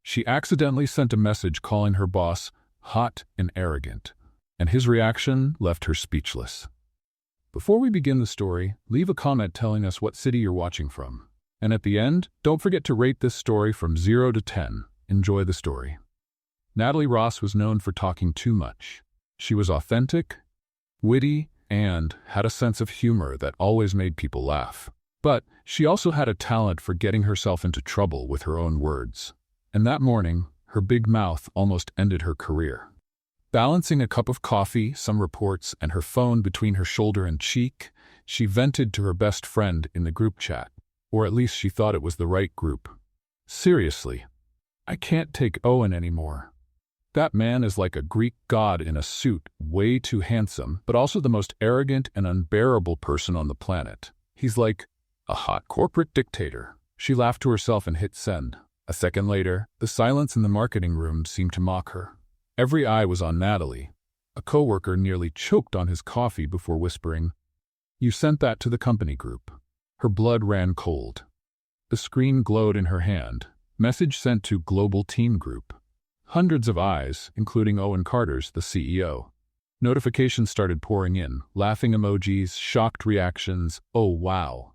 She accidentally sent a message calling her boss hot and arrogant, and his reaction left her speechless. Before we begin the story, leave a comment telling us what city you're watching from. And at the end, don't forget to rate this story from 0 to 10. Enjoy the story. Natalie Ross was known for talking too much. She was authentic, witty, and had a sense of humor that always made people laugh. But she also had a talent for getting herself into trouble with her own words. And that morning, her big mouth almost ended her career. Balancing a cup of coffee, some reports, and her phone between her shoulder and cheek, she vented to her best friend in the group chat. Or at least she thought it was the right group. Seriously, I can't take Owen anymore. That man is like a Greek god in a suit, way too handsome, but also the most arrogant and unbearable person on the planet. He's like a hot corporate dictator. She laughed to herself and hit send. A second later, the silence in the marketing room seemed to mock her. Every eye was on Natalie. A coworker nearly choked on his coffee before whispering, "You sent that to the company group." Her blood ran cold. The screen glowed in her hand. Message sent to Global Team Group. Hundreds of eyes, including Owen Carter's, the CEO. Notifications started pouring in, laughing emojis, shocked reactions, "Oh wow."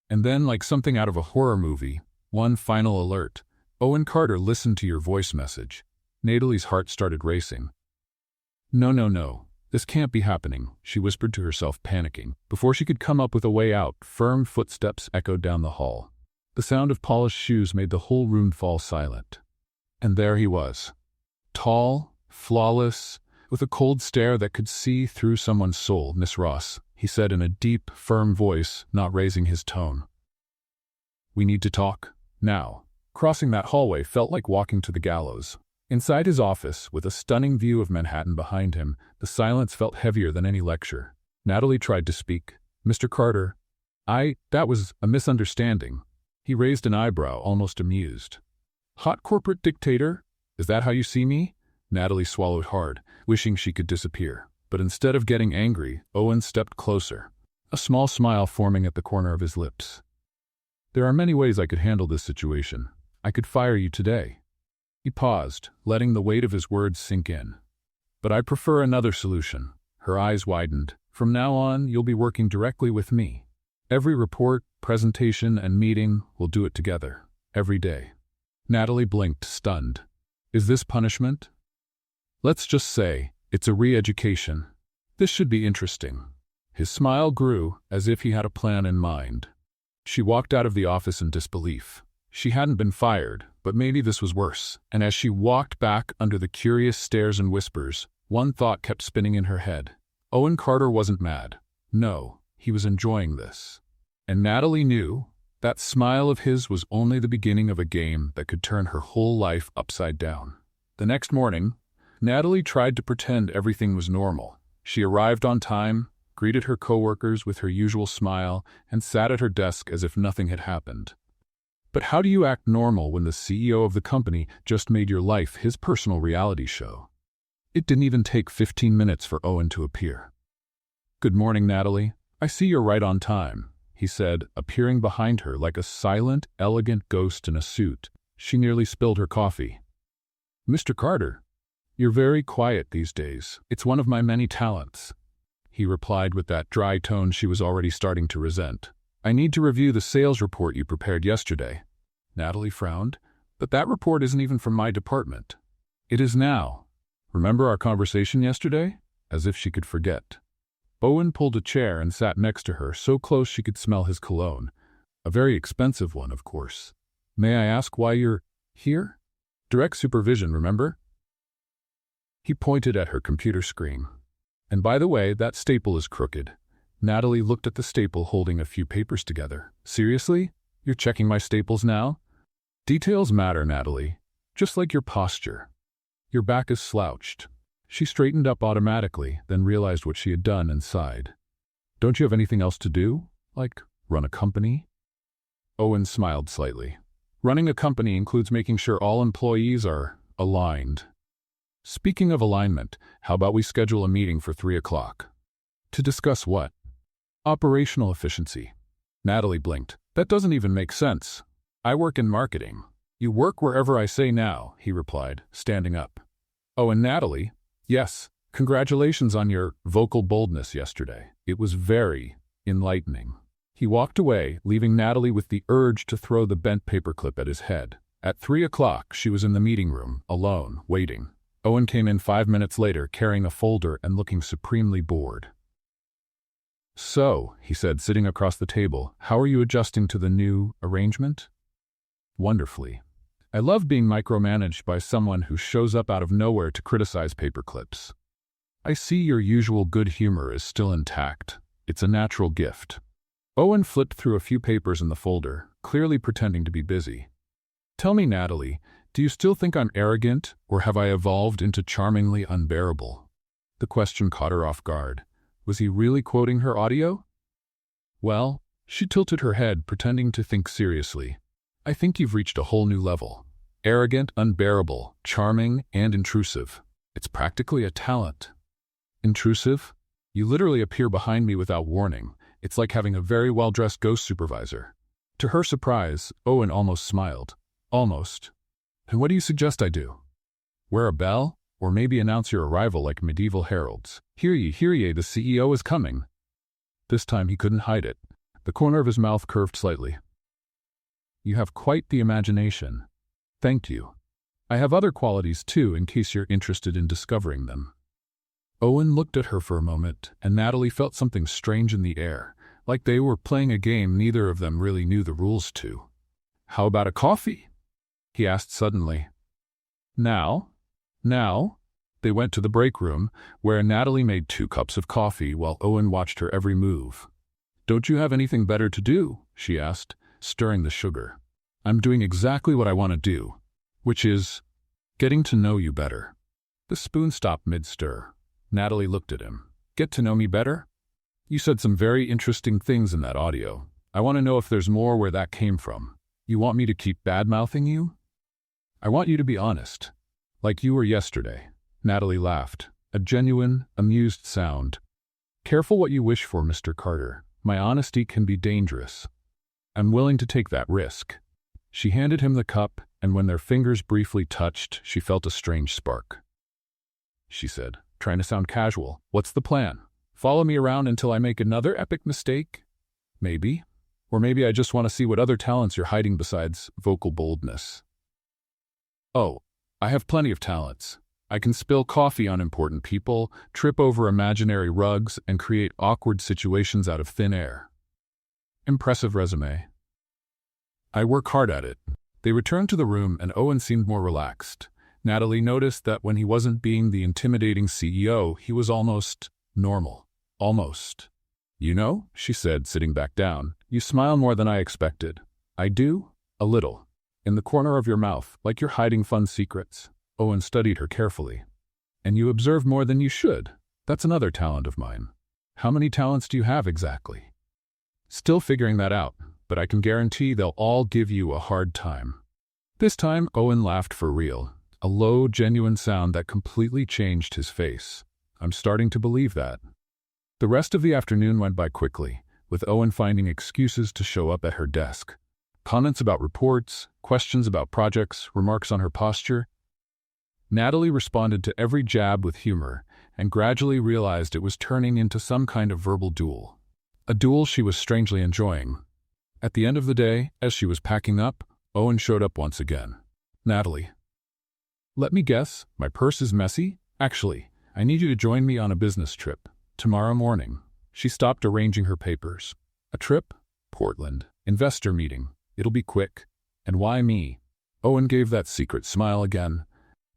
And then, like something out of a horror movie, one final alert. "Owen Carter listened to your voice message." Natalie's heart started racing. No. This can't be happening," she whispered to herself, panicking. Before she could come up with a way out, firm footsteps echoed down the hall. The sound of polished shoes made the whole room fall silent. And there he was. Tall, flawless, with a cold stare that could see through someone's soul. "Miss Ross," he said in a deep, firm voice, not raising his tone. "We need to talk, now." Crossing that hallway felt like walking to the gallows. Inside his office, with a stunning view of Manhattan behind him, the silence felt heavier than any lecture. Natalie tried to speak. "Mr. Carter, that was a misunderstanding." He raised an eyebrow, almost amused. "Hot corporate dictator? Is that how you see me?" Natalie swallowed hard, wishing she could disappear. But instead of getting angry, Owen stepped closer, a small smile forming at the corner of his lips. "There are many ways I could handle this situation. I could fire you today." He paused, letting the weight of his words sink in. "But I prefer another solution." Her eyes widened. "From now on, you'll be working directly with me. Every report, presentation, and meeting, we'll do it together. Every day." Natalie blinked, stunned. "Is this punishment?" "Let's just say, it's a re-education. This should be interesting." His smile grew, as if he had a plan in mind. She walked out of the office in disbelief. She hadn't been fired, but maybe this was worse. And as she walked back under the curious stares and whispers, one thought kept spinning in her head. Owen Carter wasn't mad. No, he was enjoying this. And Natalie knew that smile of his was only the beginning of a game that could turn her whole life upside down. The next morning, Natalie tried to pretend everything was normal. She arrived on time, greeted her coworkers with her usual smile, and sat at her desk as if nothing had happened. But how do you act normal when the CEO of the company just made your life his personal reality show? It didn't even take 15 minutes for Owen to appear. "Good morning, Natalie. I see you're right on time," he said, appearing behind her like a silent, elegant ghost in a suit. She nearly spilled her coffee. "Mr. Carter, you're very quiet these days. It's one of my many talents," he replied with that dry tone she was already starting to resent. "I need to review the sales report you prepared yesterday." Natalie frowned. "But that report isn't even from my department." "It is now. Remember our conversation yesterday?" As if she could forget. Owen pulled a chair and sat next to her, so close she could smell his cologne. A very expensive one, of course. "May I ask why you're here?" "Direct supervision, remember?" He pointed at her computer screen. "And by the way, that staple is crooked." Natalie looked at the staple holding a few papers together. "Seriously? You're checking my staples now?" "Details matter, Natalie. Just like your posture. Your back is slouched." She straightened up automatically, then realized what she had done and sighed. "Don't you have anything else to do? Like, run a company?" Owen smiled slightly. "Running a company includes making sure all employees are aligned." "Speaking of alignment, how about we schedule a meeting for 3 o'clock? "To discuss what?" "Operational efficiency." Natalie blinked. "That doesn't even make sense. I work in marketing. You work wherever I say now, he replied, standing up. Oh, and Natalie? Yes, congratulations on your vocal boldness yesterday. It was very enlightening. He walked away, leaving Natalie with the urge to throw the bent paperclip at his head. At 3 o'clock, she was in the meeting room, alone, waiting. Owen came in 5 minutes later, carrying a folder and looking supremely bored. So, he said, sitting across the table, how are you adjusting to the new arrangement? Wonderfully. I love being micromanaged by someone who shows up out of nowhere to criticize paperclips. I see your usual good humor is still intact. It's a natural gift. Owen flipped through a few papers in the folder, clearly pretending to be busy. Tell me, Natalie, do you still think I'm arrogant, or have I evolved into charmingly unbearable? The question caught her off guard. Was he really quoting her audio? Well, she tilted her head, pretending to think seriously. I think you've reached a whole new level. Arrogant, unbearable, charming, and intrusive. It's practically a talent. Intrusive? You literally appear behind me without warning. It's like having a very well-dressed ghost supervisor. To her surprise, Owen almost smiled. Almost. And what do you suggest I do? Wear a bell? Or maybe announce your arrival like medieval heralds. Hear ye, the CEO is coming. This time he couldn't hide it. The corner of his mouth curved slightly. You have quite the imagination. Thank you. I have other qualities too, in case you're interested in discovering them. Owen looked at her for a moment, and Natalie felt something strange in the air, like they were playing a game neither of them really knew the rules to. How about a coffee? He asked suddenly. Now? They went to the break room, where Natalie made 2 cups of coffee while Owen watched her every move. Don't you have anything better to do? She asked, stirring the sugar. I'm doing exactly what I want to do, which is getting to know you better. The spoon stopped mid-stir. Natalie looked at him. Get to know me better? You said some very interesting things in that audio. I want to know if there's more where that came from. You want me to keep bad-mouthing you? I want you to be honest. Like you were yesterday. Natalie laughed, a genuine, amused sound. Careful what you wish for, Mr. Carter. My honesty can be dangerous. I'm willing to take that risk. She handed him the cup, and when their fingers briefly touched, she felt a strange spark. She said, trying to sound casual, what's the plan? Follow me around until I make another epic mistake? Maybe. Or maybe I just want to see what other talents you're hiding besides vocal boldness. Oh, I have plenty of talents. I can spill coffee on important people, trip over imaginary rugs, and create awkward situations out of thin air. Impressive resume. I work hard at it. They returned to the room and Owen seemed more relaxed. Natalie noticed that when he wasn't being the intimidating CEO, he was almost normal. Almost. You know, she said, sitting back down, you smile more than I expected. I do? A little. In the corner of your mouth, like you're hiding fun secrets. Owen studied her carefully. And you observe more than you should. That's another talent of mine. How many talents do you have exactly? Still figuring that out, but I can guarantee they'll all give you a hard time. This time, Owen laughed for real. A low, genuine sound that completely changed his face. I'm starting to believe that. The rest of the afternoon went by quickly, with Owen finding excuses to show up at her desk. Comments about reports, questions about projects, remarks on her posture. Natalie responded to every jab with humor, and gradually realized it was turning into some kind of verbal duel. A duel she was strangely enjoying. At the end of the day, as she was packing up, Owen showed up once again. Natalie. Let me guess, my purse is messy? Actually, I need you to join me on a business trip. Tomorrow morning. She stopped arranging her papers. A trip? Portland. Investor meeting. It'll be quick. And why me? Owen gave that secret smile again.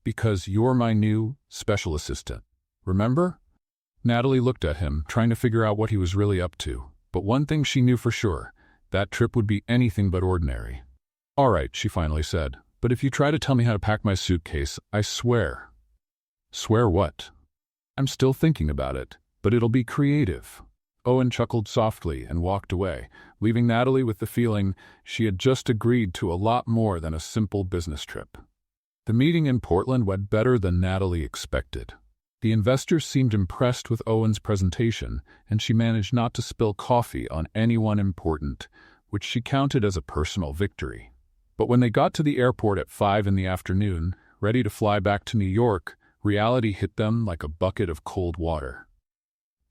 Because you're my new special assistant. Remember? Natalie looked at him, trying to figure out what he was really up to. But one thing she knew for sure. That trip would be anything but ordinary. All right, she finally said. But if you try to tell me how to pack my suitcase, I swear. Swear what? I'm still thinking about it, but it'll be creative. Owen chuckled softly and walked away, leaving Natalie with the feeling she had just agreed to a lot more than a simple business trip. The meeting in Portland went better than Natalie expected. The investors seemed impressed with Owen's presentation, and she managed not to spill coffee on anyone important, which she counted as a personal victory. But when they got to the airport at 5 in the afternoon, ready to fly back to New York, reality hit them like a bucket of cold water.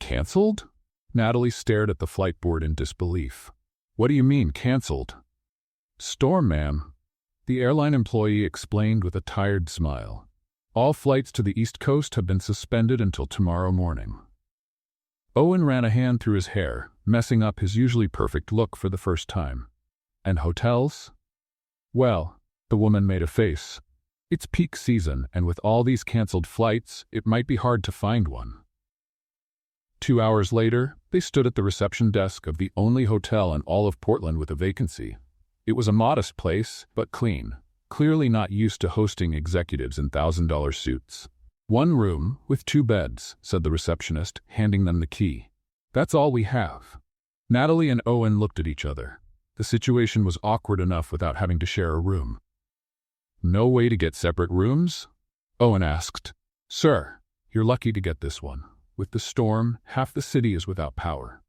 Canceled? Natalie stared at the flight board in disbelief. What do you mean, canceled? Storm, ma'am. The airline employee explained with a tired smile. All flights to the East Coast have been suspended until tomorrow morning. Owen ran a hand through his hair, messing up his usually perfect look for the first time. And hotels? Well, the woman made a face. It's peak season, and with all these canceled flights, it might be hard to find one. 2 hours later, they stood at the reception desk of the only hotel in all of Portland with a vacancy. It was a modest place, but clean, clearly not used to hosting executives in $1,000 suits. 1 room, with 2 beds, said the receptionist, handing them the key. That's all we have. Natalie and Owen looked at each other. The situation was awkward enough without having to share a room. No way to get separate rooms? Owen asked. Sir, you're lucky to get this one. With the storm, half the city is without power.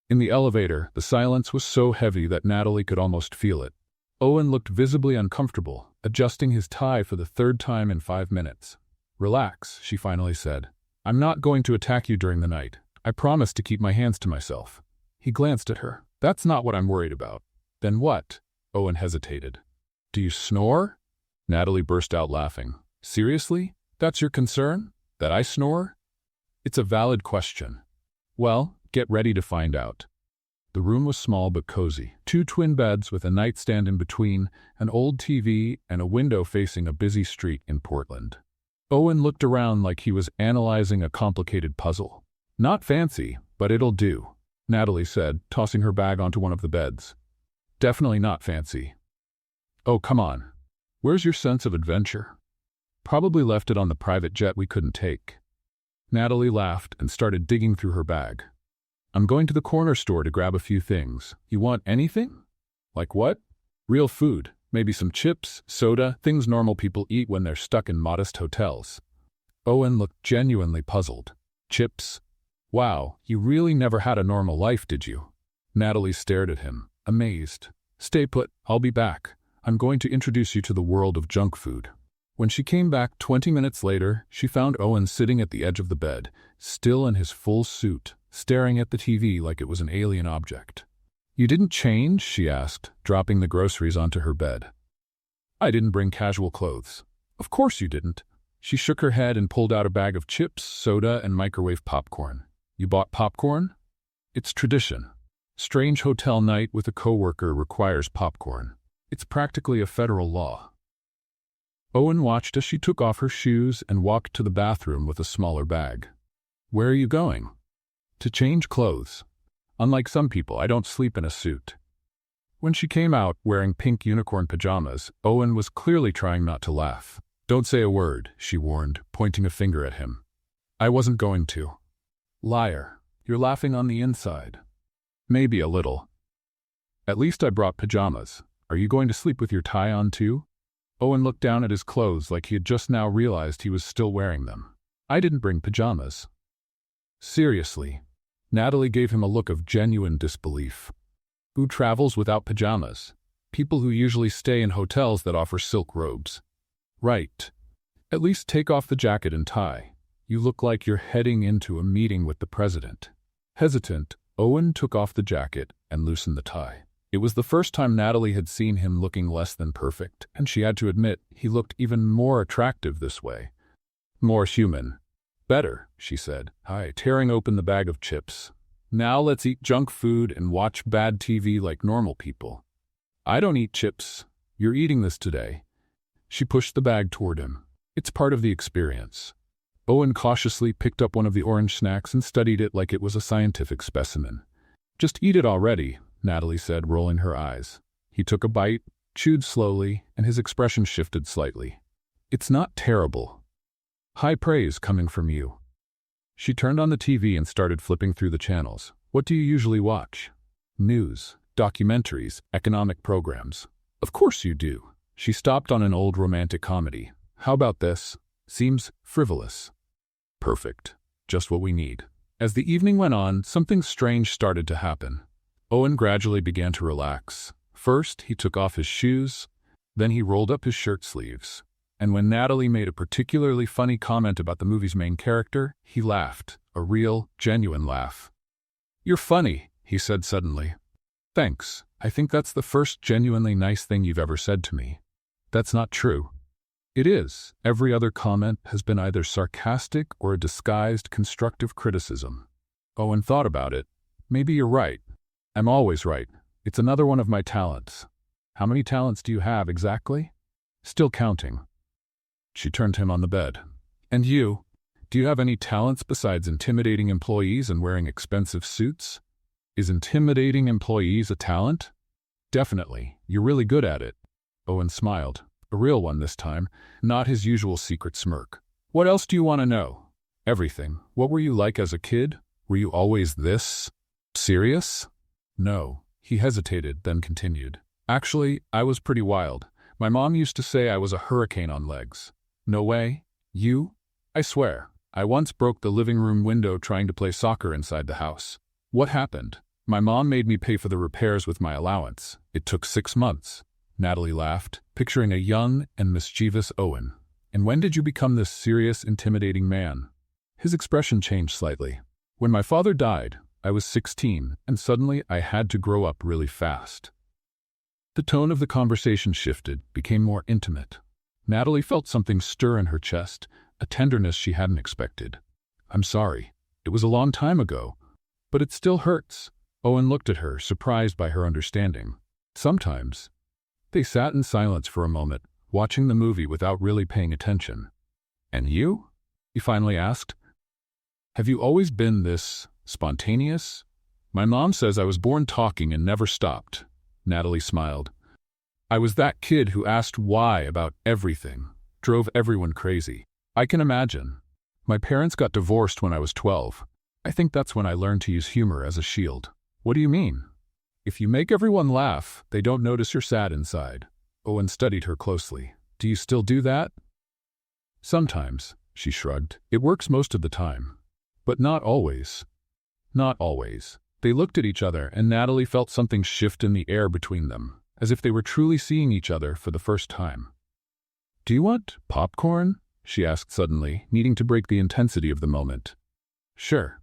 In the elevator, the silence was so heavy that Natalie could almost feel it. Owen looked visibly uncomfortable, adjusting his tie for the 3rd time in 5 minutes. Relax, she finally said. I'm not going to attack you during the night. I promise to keep my hands to myself. He glanced at her. That's not what I'm worried about. Then what? Owen hesitated. Do you snore? Natalie burst out laughing. Seriously? That's your concern? That I snore? It's a valid question. Well, get ready to find out. The room was small but cozy. 2 twin beds with a nightstand in between, an old TV, and a window facing a busy street in Portland. Owen looked around like he was analyzing a complicated puzzle. Not fancy, but it'll do, Natalie said, tossing her bag onto one of the beds. Definitely not fancy. Oh, come on. Where's your sense of adventure? Probably left it on the private jet we couldn't take. Natalie laughed and started digging through her bag. I'm going to the corner store to grab a few things. You want anything? Like what? Real food. Maybe some chips, soda, things normal people eat when they're stuck in modest hotels. Owen looked genuinely puzzled. Chips? Wow, you really never had a normal life, did you? Natalie stared at him, amazed. Stay put, I'll be back. I'm going to introduce you to the world of junk food. When she came back 20 minutes later, she found Owen sitting at the edge of the bed, still in his full suit, staring at the TV like it was an alien object. You didn't change? She asked, dropping the groceries onto her bed. I didn't bring casual clothes. Of course you didn't. She shook her head and pulled out a bag of chips, soda, and microwave popcorn. You bought popcorn? It's tradition. Strange hotel night with a coworker requires popcorn. It's practically a federal law. Owen watched as she took off her shoes and walked to the bathroom with a smaller bag. Where are you going? To change clothes. Unlike some people, I don't sleep in a suit. When she came out, wearing pink unicorn pajamas, Owen was clearly trying not to laugh. Don't say a word, she warned, pointing a finger at him. I wasn't going to. Liar. You're laughing on the inside. Maybe a little. At least I brought pajamas. Are you going to sleep with your tie on too? Owen looked down at his clothes like he had just now realized he was still wearing them. I didn't bring pajamas. Seriously. Natalie gave him a look of genuine disbelief. Who travels without pajamas? People who usually stay in hotels that offer silk robes. Right. At least take off the jacket and tie. You look like you're heading into a meeting with the president. Hesitant, Owen took off the jacket and loosened the tie. It was the first time Natalie had seen him looking less than perfect, and she had to admit he looked even more attractive this way. More human. Better, she said, tearing open the bag of chips. Now let's eat junk food and watch bad TV like normal people. I don't eat chips. You're eating this today. She pushed the bag toward him. It's part of the experience. Owen cautiously picked up one of the orange snacks and studied it like it was a scientific specimen. Just eat it already, Natalie said, rolling her eyes. He took a bite, chewed slowly, and his expression shifted slightly. It's not terrible. High praise coming from you. She turned on the TV and started flipping through the channels. What do you usually watch? News, documentaries, economic programs. Of course you do. She stopped on an old romantic comedy. How about this? Seems frivolous. Perfect. Just what we need. As the evening went on, something strange started to happen. Owen gradually began to relax. First, he took off his shoes. Then he rolled up his shirt sleeves. And when Natalie made a particularly funny comment about the movie's main character, he laughed, a real, genuine laugh. "You're funny," he said suddenly. "Thanks. I think that's the first genuinely nice thing you've ever said to me." "That's not true." "It is. Every other comment has been either sarcastic or a disguised constructive criticism." Owen thought about it. "Maybe you're right. I'm always right. It's another one of my talents." "How many talents do you have exactly?" "Still counting." She turned to him on the bed. "And you? Do you have any talents besides intimidating employees and wearing expensive suits?" "Is intimidating employees a talent?" "Definitely. You're really good at it." Owen smiled. A real one this time, not his usual secret smirk. "What else do you want to know?" "Everything. What were you like as a kid? Were you always this serious?" "No." He hesitated, then continued. "Actually, I was pretty wild. My mom used to say I was a hurricane on legs." "No way? You?" "I swear. I once broke the living room window trying to play soccer inside the house." "What happened?" "My mom made me pay for the repairs with my allowance. It took 6 months." Natalie laughed, picturing a young and mischievous Owen. "And when did you become this serious, intimidating man?" His expression changed slightly. "When my father died, I was 16, and suddenly I had to grow up really fast." The tone of the conversation shifted, became more intimate. Natalie felt something stir in her chest, a tenderness she hadn't expected. "I'm sorry. It was a long time ago. But it still hurts." Owen looked at her, surprised by her understanding. "Sometimes." They sat in silence for a moment, watching the movie without really paying attention. "And you?" he finally asked. "Have you always been this spontaneous?" "My mom says I was born talking and never stopped." Natalie smiled. "I was that kid who asked why about everything, drove everyone crazy. I can imagine. My parents got divorced when I was 12. I think that's when I learned to use humor as a shield." "What do you mean?" "If you make everyone laugh, they don't notice you're sad inside." Owen studied her closely. "Do you still do that?" "Sometimes," she shrugged. "It works most of the time. But not always." "Not always." They looked at each other, and Natalie felt something shift in the air between them, as if they were truly seeing each other for the first time. "Do you want popcorn?" she asked suddenly, needing to break the intensity of the moment. "Sure."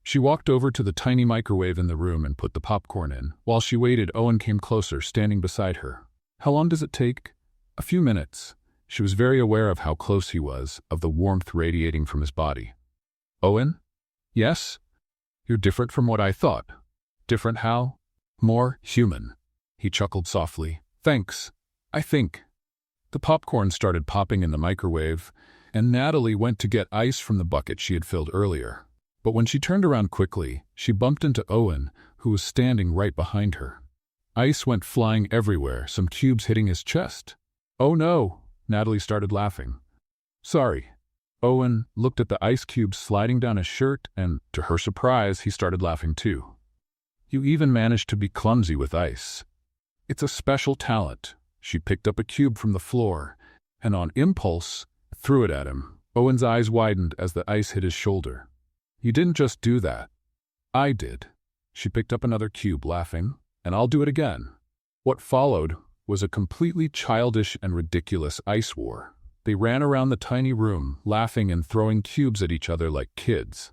She walked over to the tiny microwave in the room and put the popcorn in. While she waited, Owen came closer, standing beside her. "How long does it take?" "A few minutes." She was very aware of how close he was, of the warmth radiating from his body. "Owen?" "Yes?" "You're different from what I thought." "Different how?" "More human." He chuckled softly. "Thanks. I think." The popcorn started popping in the microwave, and Natalie went to get ice from the bucket she had filled earlier. But when she turned around quickly, she bumped into Owen, who was standing right behind her. Ice went flying everywhere, some cubes hitting his chest. "Oh no!" Natalie started laughing. "Sorry." Owen looked at the ice cubes sliding down his shirt, and, to her surprise, he started laughing too. "You even managed to be clumsy with ice." "It's a special talent." She picked up a cube from the floor, and on impulse, threw it at him. Owen's eyes widened as the ice hit his shoulder. "You didn't just do that. I did." She picked up another cube, laughing, "And I'll do it again." What followed was a completely childish and ridiculous ice war. They ran around the tiny room, laughing and throwing cubes at each other like kids.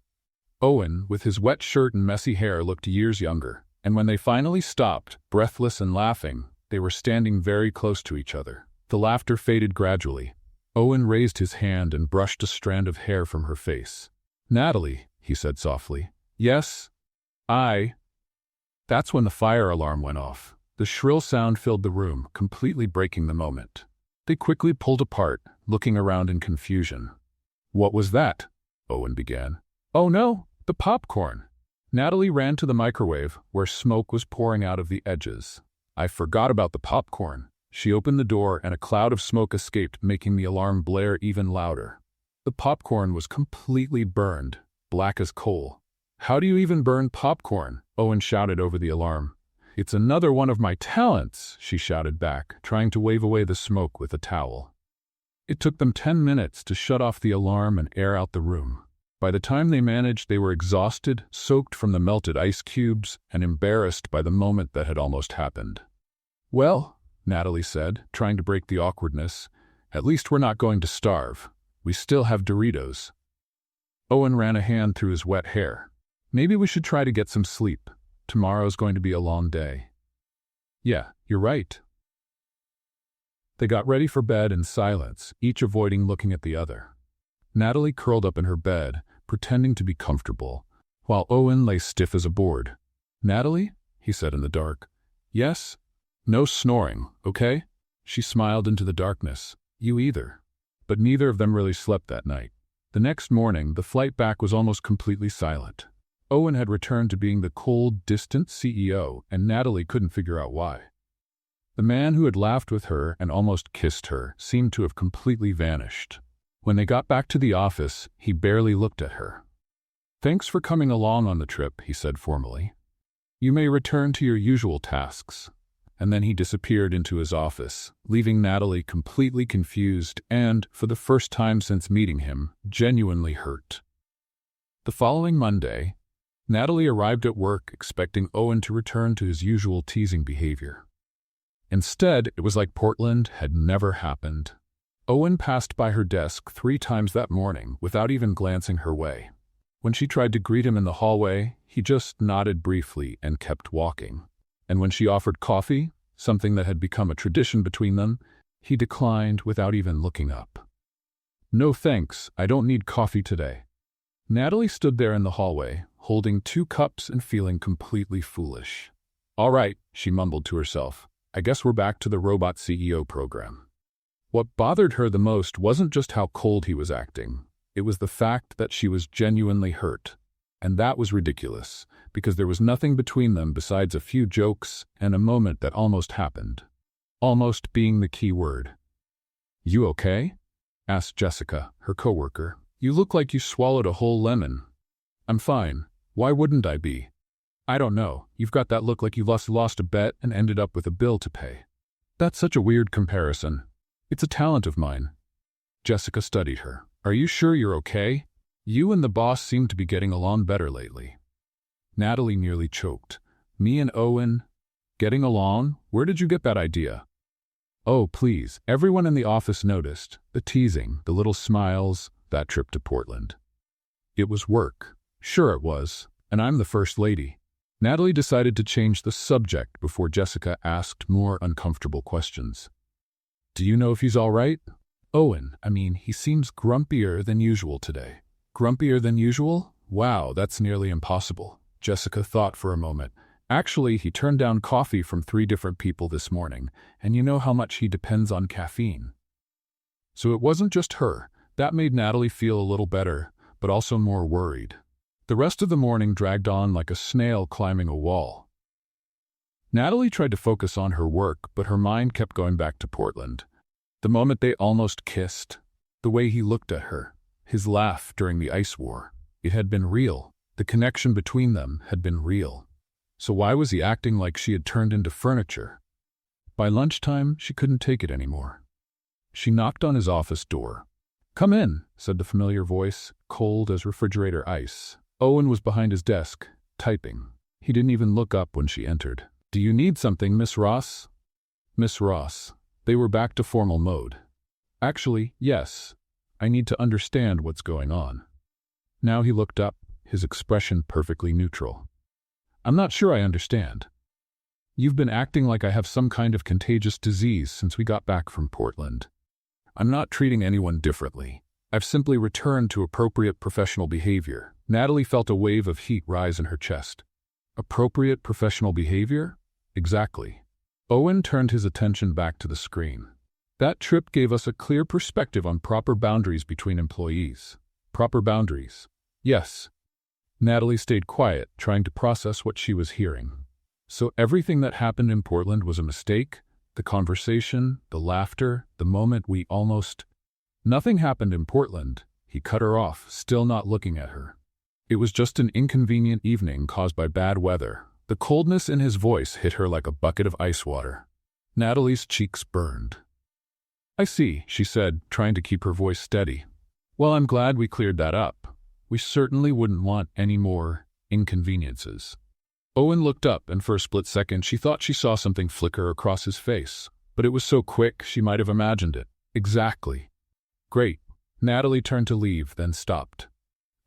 Owen, with his wet shirt and messy hair, looked years younger, and when they finally stopped, breathless and laughing, they were standing very close to each other. The laughter faded gradually. Owen raised his hand and brushed a strand of hair from her face. "Natalie," he said softly. "Yes? That's when the fire alarm went off. The shrill sound filled the room, completely breaking the moment. They quickly pulled apart, looking around in confusion. "What was that?" Owen began. "Oh no, the popcorn." Natalie ran to the microwave, where smoke was pouring out of the edges. "I forgot about the popcorn." She opened the door, and a cloud of smoke escaped, making the alarm blare even louder. The popcorn was completely burned, black as coal. "How do you even burn popcorn?" Owen shouted over the alarm. "It's another one of my talents," she shouted back, trying to wave away the smoke with a towel. It took them 10 minutes to shut off the alarm and air out the room. By the time they managed, they were exhausted, soaked from the melted ice cubes, and embarrassed by the moment that had almost happened. "Well," Natalie said, trying to break the awkwardness. At least we're not going to starve. We still have Doritos. Owen ran a hand through his wet hair. Maybe we should try to get some sleep. Tomorrow's going to be a long day. Yeah, you're right. They got ready for bed in silence, each avoiding looking at the other. Natalie curled up in her bed, pretending to be comfortable, while Owen lay stiff as a board. Natalie? He said in the dark. Yes? No snoring, okay? She smiled into the darkness. You either. But neither of them really slept that night. The next morning, the flight back was almost completely silent. Owen had returned to being the cold, distant CEO, and Natalie couldn't figure out why. The man who had laughed with her and almost kissed her seemed to have completely vanished. When they got back to the office, he barely looked at her. Thanks for coming along on the trip, he said formally. You may return to your usual tasks. And then he disappeared into his office, leaving Natalie completely confused and, for the first time since meeting him, genuinely hurt. The following Monday, Natalie arrived at work expecting Owen to return to his usual teasing behavior. Instead, it was like Portland had never happened. Owen passed by her desk 3 times that morning without even glancing her way. When she tried to greet him in the hallway, he just nodded briefly and kept walking. And when she offered coffee, something that had become a tradition between them, he declined without even looking up. No thanks, I don't need coffee today. Natalie stood there in the hallway, holding 2 cups and feeling completely foolish. All right, she mumbled to herself. I guess we're back to the robot CEO program. What bothered her the most wasn't just how cold he was acting. It was the fact that she was genuinely hurt. And that was ridiculous, because there was nothing between them besides a few jokes and a moment that almost happened. Almost being the key word. You okay? Asked Jessica, her coworker. You look like you swallowed a whole lemon. I'm fine. Why wouldn't I be? I don't know. You've got that look like you lost a bet and ended up with a bill to pay. That's such a weird comparison. It's a talent of mine. Jessica studied her. Are you sure you're okay? You and the boss seem to be getting along better lately. Natalie nearly choked. Me and Owen? Getting along? Where did you get that idea? Oh, please. Everyone in the office noticed. The teasing, the little smiles, that trip to Portland. It was work. Sure it was. And I'm the first lady. Natalie decided to change the subject before Jessica asked more uncomfortable questions. Do you know if he's all right? Owen, he seems grumpier than usual today. Grumpier than usual? Wow, that's nearly impossible. Jessica thought for a moment. Actually, he turned down coffee from 3 different people this morning, and you know how much he depends on caffeine. So it wasn't just her. That made Natalie feel a little better, but also more worried. The rest of the morning dragged on like a snail climbing a wall. Natalie tried to focus on her work, but her mind kept going back to Portland. The moment they almost kissed, the way he looked at her, his laugh during the ice war. It had been real. The connection between them had been real. So why was he acting like she had turned into furniture? By lunchtime, she couldn't take it anymore. She knocked on his office door. Come in, said the familiar voice, cold as refrigerator ice. Owen was behind his desk, typing. He didn't even look up when she entered. Do you need something, Miss Ross? Miss Ross. They were back to formal mode. Actually, yes. I need to understand what's going on. Now he looked up, his expression perfectly neutral. I'm not sure I understand. You've been acting like I have some kind of contagious disease since we got back from Portland. I'm not treating anyone differently. I've simply returned to appropriate professional behavior. Natalie felt a wave of heat rise in her chest. Appropriate professional behavior? Exactly. Owen turned his attention back to the screen. That trip gave us a clear perspective on proper boundaries between employees. Proper boundaries. Yes. Natalie stayed quiet, trying to process what she was hearing. So everything that happened in Portland was a mistake? The conversation, the laughter, the moment we almost... Nothing happened in Portland. He cut her off, still not looking at her. It was just an inconvenient evening caused by bad weather. The coldness in his voice hit her like a bucket of ice water. Natalie's cheeks burned. I see, she said, trying to keep her voice steady. Well, I'm glad we cleared that up. We certainly wouldn't want any more inconveniences. Owen looked up, and for a split second she thought she saw something flicker across his face. But it was so quick she might have imagined it. Exactly. Great. Natalie turned to leave, then stopped.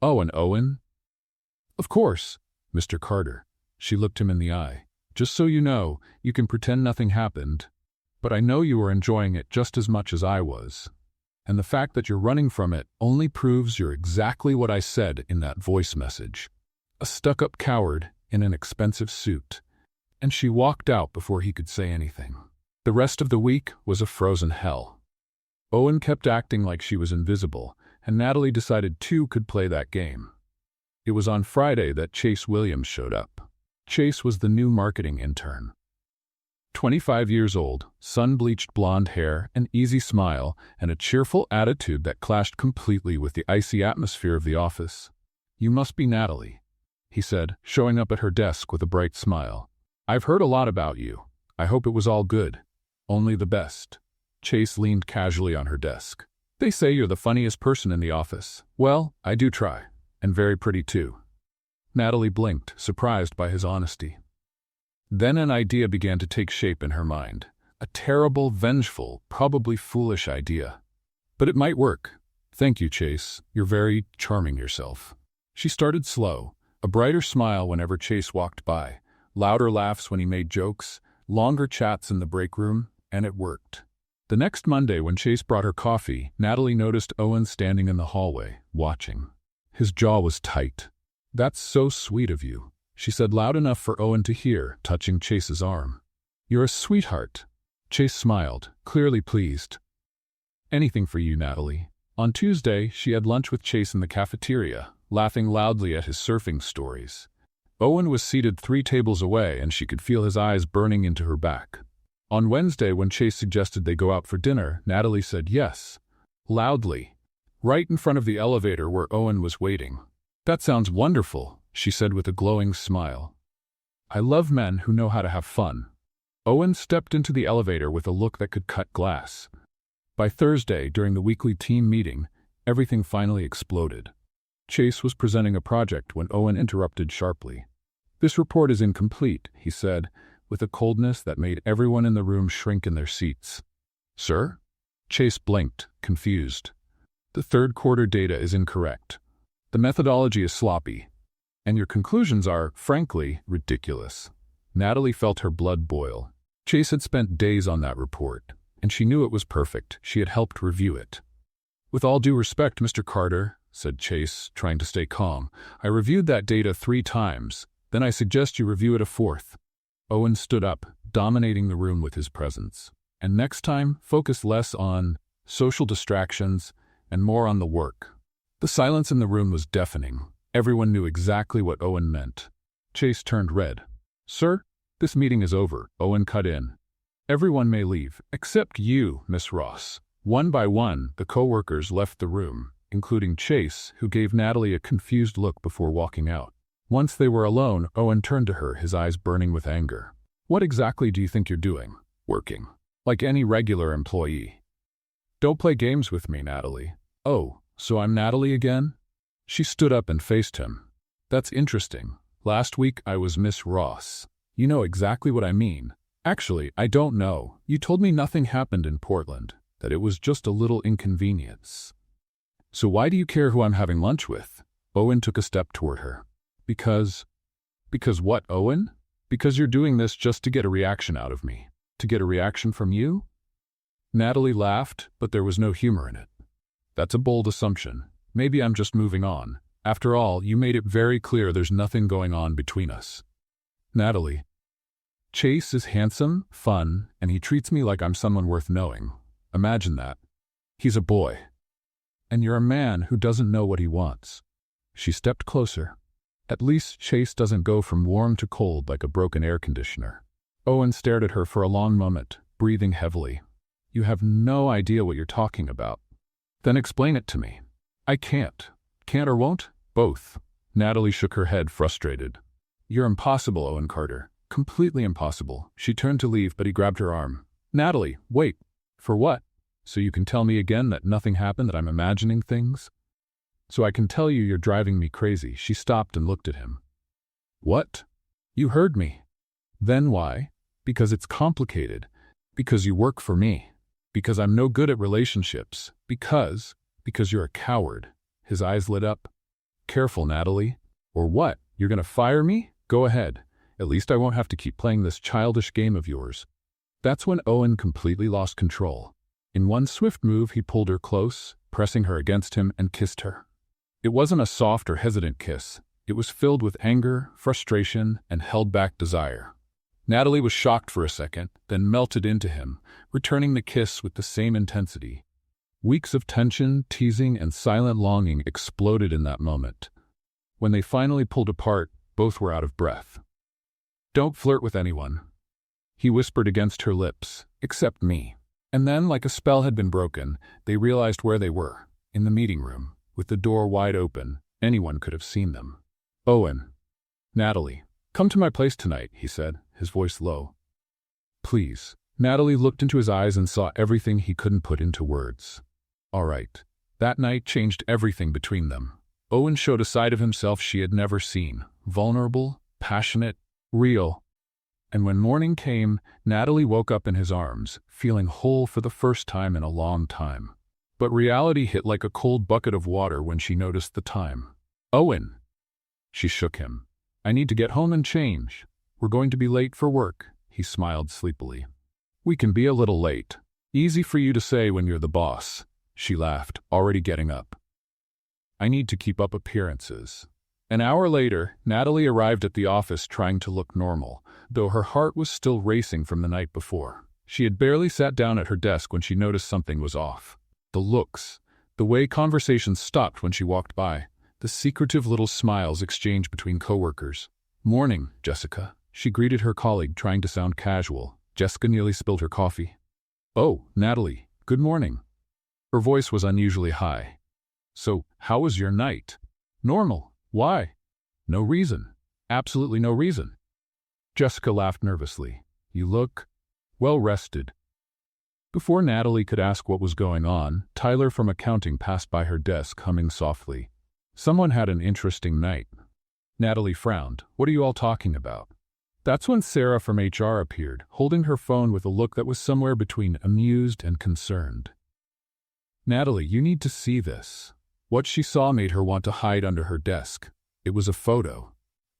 Oh, and Owen? Of course, Mr. Carter. She looked him in the eye. Just so you know, you can pretend nothing happened. But I know you were enjoying it just as much as I was. And the fact that you're running from it only proves you're exactly what I said in that voice message. A stuck-up coward in an expensive suit. And she walked out before he could say anything. The rest of the week was a frozen hell. Owen kept acting like she was invisible, and Natalie decided two could play that game. It was on Friday that Chase Williams showed up. Chase was the new marketing intern. 25 years old, sun-bleached blonde hair, an easy smile, and a cheerful attitude that clashed completely with the icy atmosphere of the office. "You must be Natalie," he said, showing up at her desk with a bright smile. "I've heard a lot about you. I hope it was all good. Only the best." Chase leaned casually on her desk. "They say you're the funniest person in the office. Well, I do try. And very pretty too." Natalie blinked, surprised by his honesty. Then an idea began to take shape in her mind. A terrible, vengeful, probably foolish idea. But it might work. "Thank you, Chase. You're very charming yourself." She started slow, a brighter smile whenever Chase walked by, louder laughs when he made jokes, longer chats in the break room, and it worked. The next Monday, when Chase brought her coffee, Natalie noticed Owen standing in the hallway, watching. His jaw was tight. "That's so sweet of you," she said loud enough for Owen to hear, touching Chase's arm. "You're a sweetheart." Chase smiled, clearly pleased. "Anything for you, Natalie." On Tuesday, she had lunch with Chase in the cafeteria, laughing loudly at his surfing stories. Owen was seated 3 tables away, and she could feel his eyes burning into her back. On Wednesday, when Chase suggested they go out for dinner, Natalie said yes, loudly, right in front of the elevator where Owen was waiting. "That sounds wonderful," she said with a glowing smile. "I love men who know how to have fun." Owen stepped into the elevator with a look that could cut glass. By Thursday, during the weekly team meeting, everything finally exploded. Chase was presenting a project when Owen interrupted sharply. "This report is incomplete," he said, with a coldness that made everyone in the room shrink in their seats. "Sir?" Chase blinked, confused. "The third quarter data is incorrect. The methodology is sloppy. And your conclusions are, frankly, ridiculous." Natalie felt her blood boil. Chase had spent days on that report, and she knew it was perfect. She had helped review it. "With all due respect, Mr. Carter," said Chase, trying to stay calm, "I reviewed that data 3 times. Then I suggest you review it a 4th. Owen stood up, dominating the room with his presence. "And next time, focus less on social distractions and more on the work." The silence in the room was deafening. Everyone knew exactly what Owen meant. Chase turned red. "Sir, this meeting is over," Owen cut in. "Everyone may leave, except you, Miss Ross." One by one, the co-workers left the room, including Chase, who gave Natalie a confused look before walking out. Once they were alone, Owen turned to her, his eyes burning with anger. "What exactly do you think you're doing? Working. Like any regular employee. Don't play games with me, Natalie." "Oh, so I'm Natalie again?" She stood up and faced him. "That's interesting. Last week I was Miss Ross. You know exactly what I mean." "Actually, I don't know. You told me nothing happened in Portland, that it was just a little inconvenience." "So why do you care who I'm having lunch with?" Owen took a step toward her. Because what, Owen? Because you're doing this just to get a reaction out of me. To get a reaction from you?" Natalie laughed, but there was no humor in it. "That's a bold assumption. Maybe I'm just moving on. After all, you made it very clear there's nothing going on between us." "Natalie, Chase is handsome, fun, and he treats me like I'm someone worth knowing. Imagine that. He's a boy. And you're a man who doesn't know what he wants." She stepped closer. "At least Chase doesn't go from warm to cold like a broken air conditioner." Owen stared at her for a long moment, breathing heavily. "You have no idea what you're talking about." "Then explain it to me." "I can't." "Can't or won't?" "Both." Natalie shook her head, frustrated. "You're impossible, Owen Carter. Completely impossible." She turned to leave, but he grabbed her arm. "Natalie, wait." "For what? So you can tell me again that nothing happened, that I'm imagining things?" "So I can tell you you're driving me crazy." She stopped and looked at him. "What?" "You heard me." "Then why?" "Because it's complicated. Because you work for me. Because I'm no good at relationships. Because you're a coward. His eyes lit up. Careful, Natalie. Or what? You're gonna fire me? Go ahead. At least I won't have to keep playing this childish game of yours. That's when Owen completely lost control. In one swift move, he pulled her close, pressing her against him, and kissed her. It wasn't a soft or hesitant kiss. It was filled with anger, frustration, and held-back desire. Natalie was shocked for a second, then melted into him, returning the kiss with the same intensity. Weeks of tension, teasing, and silent longing exploded in that moment. When they finally pulled apart, both were out of breath. "Don't flirt with anyone," he whispered against her lips, "except me." And then, like a spell had been broken, they realized where they were, in the meeting room, with the door wide open. Anyone could have seen them. "Owen." "Natalie, come to my place tonight," he said, his voice low. "Please." Natalie looked into his eyes and saw everything he couldn't put into words. All right. That night changed everything between them. Owen showed a side of himself she had never seen, vulnerable, passionate, real. And when morning came, Natalie woke up in his arms, feeling whole for the first time in a long time. But reality hit like a cold bucket of water when she noticed the time. "Owen!" She shook him. "I need to get home and change. We're going to be late for work." He smiled sleepily. "We can be a little late. Easy for you to say when you're the boss." She laughed, already getting up. "I need to keep up appearances." An hour later, Natalie arrived at the office trying to look normal, though her heart was still racing from the night before. She had barely sat down at her desk when she noticed something was off. The looks, the way conversations stopped when she walked by, the secretive little smiles exchanged between coworkers. "Morning, Jessica." She greeted her colleague, trying to sound casual. Jessica nearly spilled her coffee. "Oh, Natalie, good morning." Her voice was unusually high. "So, how was your night?" "Normal. Why?" "No reason. Absolutely no reason." Jessica laughed nervously. "You look well rested." Before Natalie could ask what was going on, Tyler from accounting passed by her desk, humming softly. "Someone had an interesting night." Natalie frowned. "What are you all talking about?" That's when Sarah from HR appeared, holding her phone with a look that was somewhere between amused and concerned. "Natalie, you need to see this." What she saw made her want to hide under her desk. It was a photo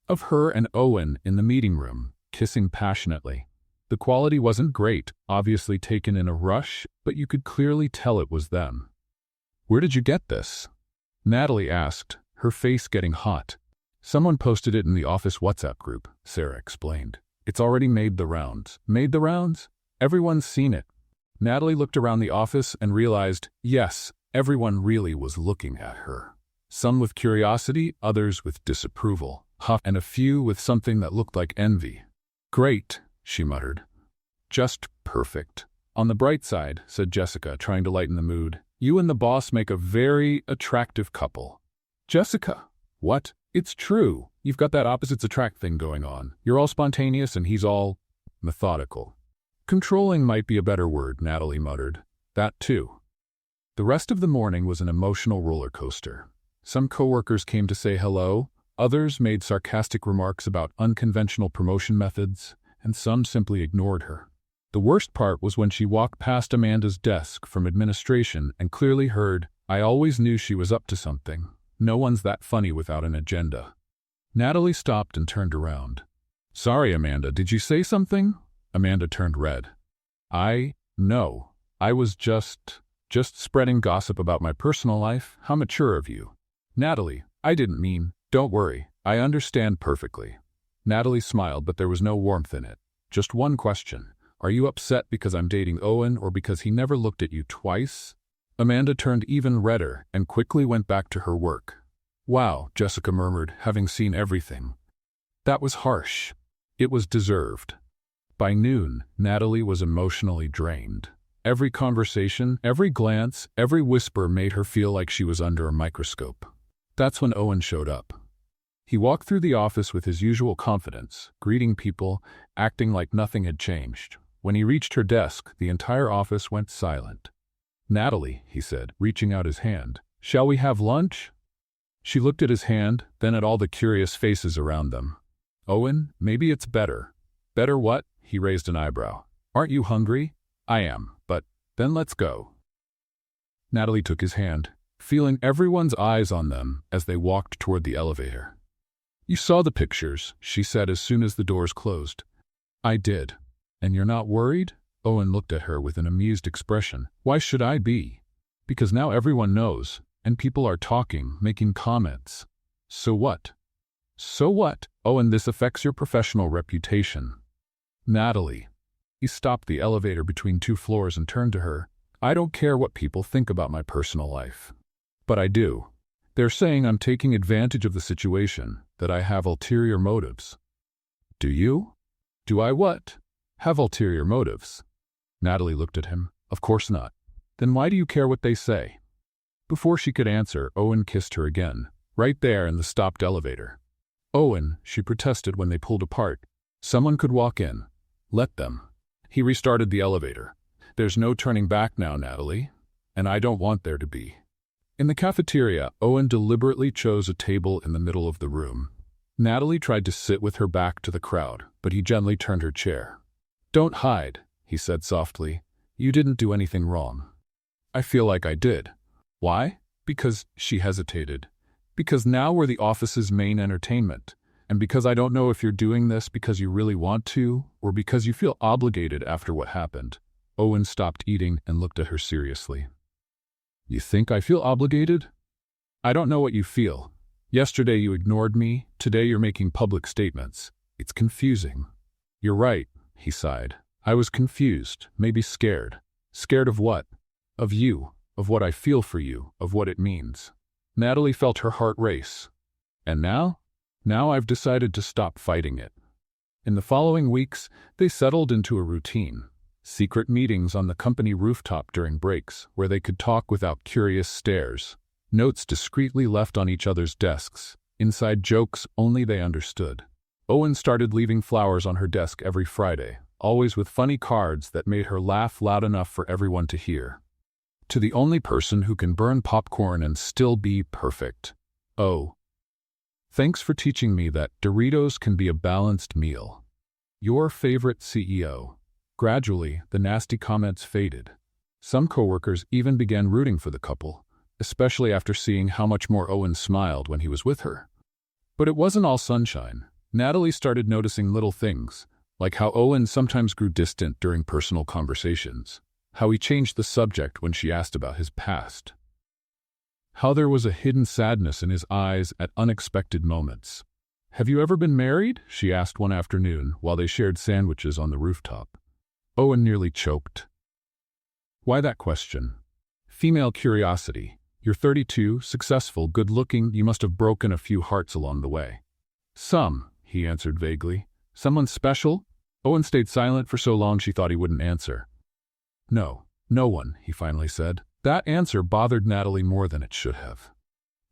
of her and Owen in the meeting room, kissing passionately. The quality wasn't great, obviously taken in a rush, but you could clearly tell it was them. "Where did you get this?" Natalie asked, her face getting hot. "Someone posted it in the office WhatsApp group," Sarah explained. "It's already made the rounds." "Made the rounds?" "Everyone's seen it." Natalie looked around the office and realized, yes, everyone really was looking at her. Some with curiosity, others with disapproval, and a few with something that looked like envy. "Great," she muttered. "Just perfect." "On the bright side," said Jessica, trying to lighten the mood, "you and the boss make a very attractive couple." "Jessica." "What? It's true. You've got that opposites attract thing going on. You're all spontaneous and he's all methodical." "Controlling might be a better word," Natalie muttered. "That too." The rest of the morning was an emotional roller coaster. Some coworkers came to say hello, others made sarcastic remarks about unconventional promotion methods, and some simply ignored her. The worst part was when she walked past Amanda's desk from administration and clearly heard, "I always knew she was up to something. No one's that funny without an agenda." Natalie stopped and turned around. "Sorry, Amanda, did you say something?" Amanda turned red. No. I was just spreading gossip about my personal life. How mature of you." "Natalie, I didn't mean." "Don't worry, I understand perfectly." Natalie smiled, but there was no warmth in it. "Just one question. Are you upset because I'm dating Owen or because he never looked at you twice?" Amanda turned even redder and quickly went back to her work. "Wow," Jessica murmured, having seen everything. "That was harsh. It was deserved." By noon, Natalie was emotionally drained. Every conversation, every glance, every whisper made her feel like she was under a microscope. That's when Owen showed up. He walked through the office with his usual confidence, greeting people, acting like nothing had changed. When he reached her desk, the entire office went silent. "Natalie," he said, reaching out his hand, "shall we have lunch?" She looked at his hand, then at all the curious faces around them. "Owen, maybe it's better." "Better what?" He raised an eyebrow. "Aren't you hungry?" I am, but then let's go. Natalie took his hand, feeling everyone's eyes on them as they walked toward the elevator. You saw the pictures, she said as soon as the doors closed. I did. And you're not worried? Owen looked at her with an amused expression. Why should I be? Because now everyone knows, and people are talking, making comments. So what? So what? Owen, this affects your professional reputation. Natalie. He stopped the elevator between 2 floors and turned to her. I don't care what people think about my personal life. But I do. They're saying I'm taking advantage of the situation, that I have ulterior motives. Do you? Do I what? Have ulterior motives? Natalie looked at him. Of course not. Then why do you care what they say? Before she could answer, Owen kissed her again, right there in the stopped elevator. Owen, she protested when they pulled apart. Someone could walk in. Let them. He restarted the elevator. There's no turning back now, Natalie. And I don't want there to be. In the cafeteria, Owen deliberately chose a table in the middle of the room. Natalie tried to sit with her back to the crowd, but he gently turned her chair. Don't hide, he said softly. You didn't do anything wrong. I feel like I did. Why? Because, she hesitated. Because now we're the office's main entertainment. And because I don't know if you're doing this because you really want to, or because you feel obligated after what happened. Owen stopped eating and looked at her seriously. You think I feel obligated? I don't know what you feel. Yesterday you ignored me, today you're making public statements. It's confusing. You're right, he sighed. I was confused, maybe scared. Scared of what? Of you, of what I feel for you, of what it means. Natalie felt her heart race. And now? Now I've decided to stop fighting it. In the following weeks, they settled into a routine. Secret meetings on the company rooftop during breaks, where they could talk without curious stares. Notes discreetly left on each other's desks. Inside jokes only they understood. Owen started leaving flowers on her desk every Friday, always with funny cards that made her laugh loud enough for everyone to hear. To the only person who can burn popcorn and still be perfect. Oh. Thanks for teaching me that Doritos can be a balanced meal. Your favorite CEO. Gradually, the nasty comments faded. Some coworkers even began rooting for the couple, especially after seeing how much more Owen smiled when he was with her. But it wasn't all sunshine. Natalie started noticing little things, like how Owen sometimes grew distant during personal conversations, how he changed the subject when she asked about his past, how there was a hidden sadness in his eyes at unexpected moments. Have you ever been married? She asked one afternoon while they shared sandwiches on the rooftop. Owen nearly choked. Why that question? Female curiosity. You're 32, successful, good-looking, you must have broken a few hearts along the way. Some, he answered vaguely. Someone special? Owen stayed silent for so long she thought he wouldn't answer. No, no one, he finally said. That answer bothered Natalie more than it should have.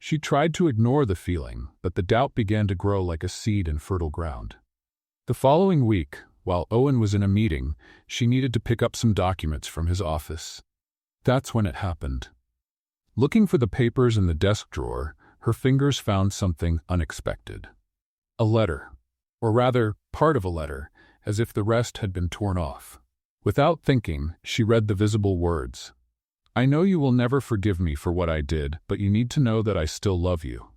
She tried to ignore the feeling, but the doubt began to grow like a seed in fertile ground. The following week, while Owen was in a meeting, she needed to pick up some documents from his office. That's when it happened. Looking for the papers in the desk drawer, her fingers found something unexpected. A letter. Or rather, part of a letter, as if the rest had been torn off. Without thinking, she read the visible words. I know you will never forgive me for what I did, but you need to know that I still love you.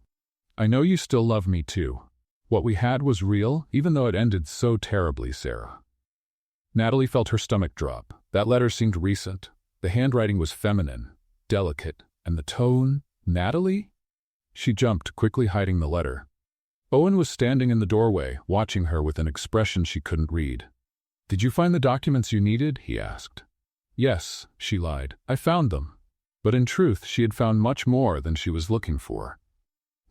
I know you still love me too. What we had was real, even though it ended so terribly, Sarah. Natalie felt her stomach drop. That letter seemed recent. The handwriting was feminine, delicate, and the tone, Natalie? She jumped, quickly hiding the letter. Owen was standing in the doorway, watching her with an expression she couldn't read. Did you find the documents you needed? He asked. Yes, she lied. I found them. But in truth, she had found much more than she was looking for.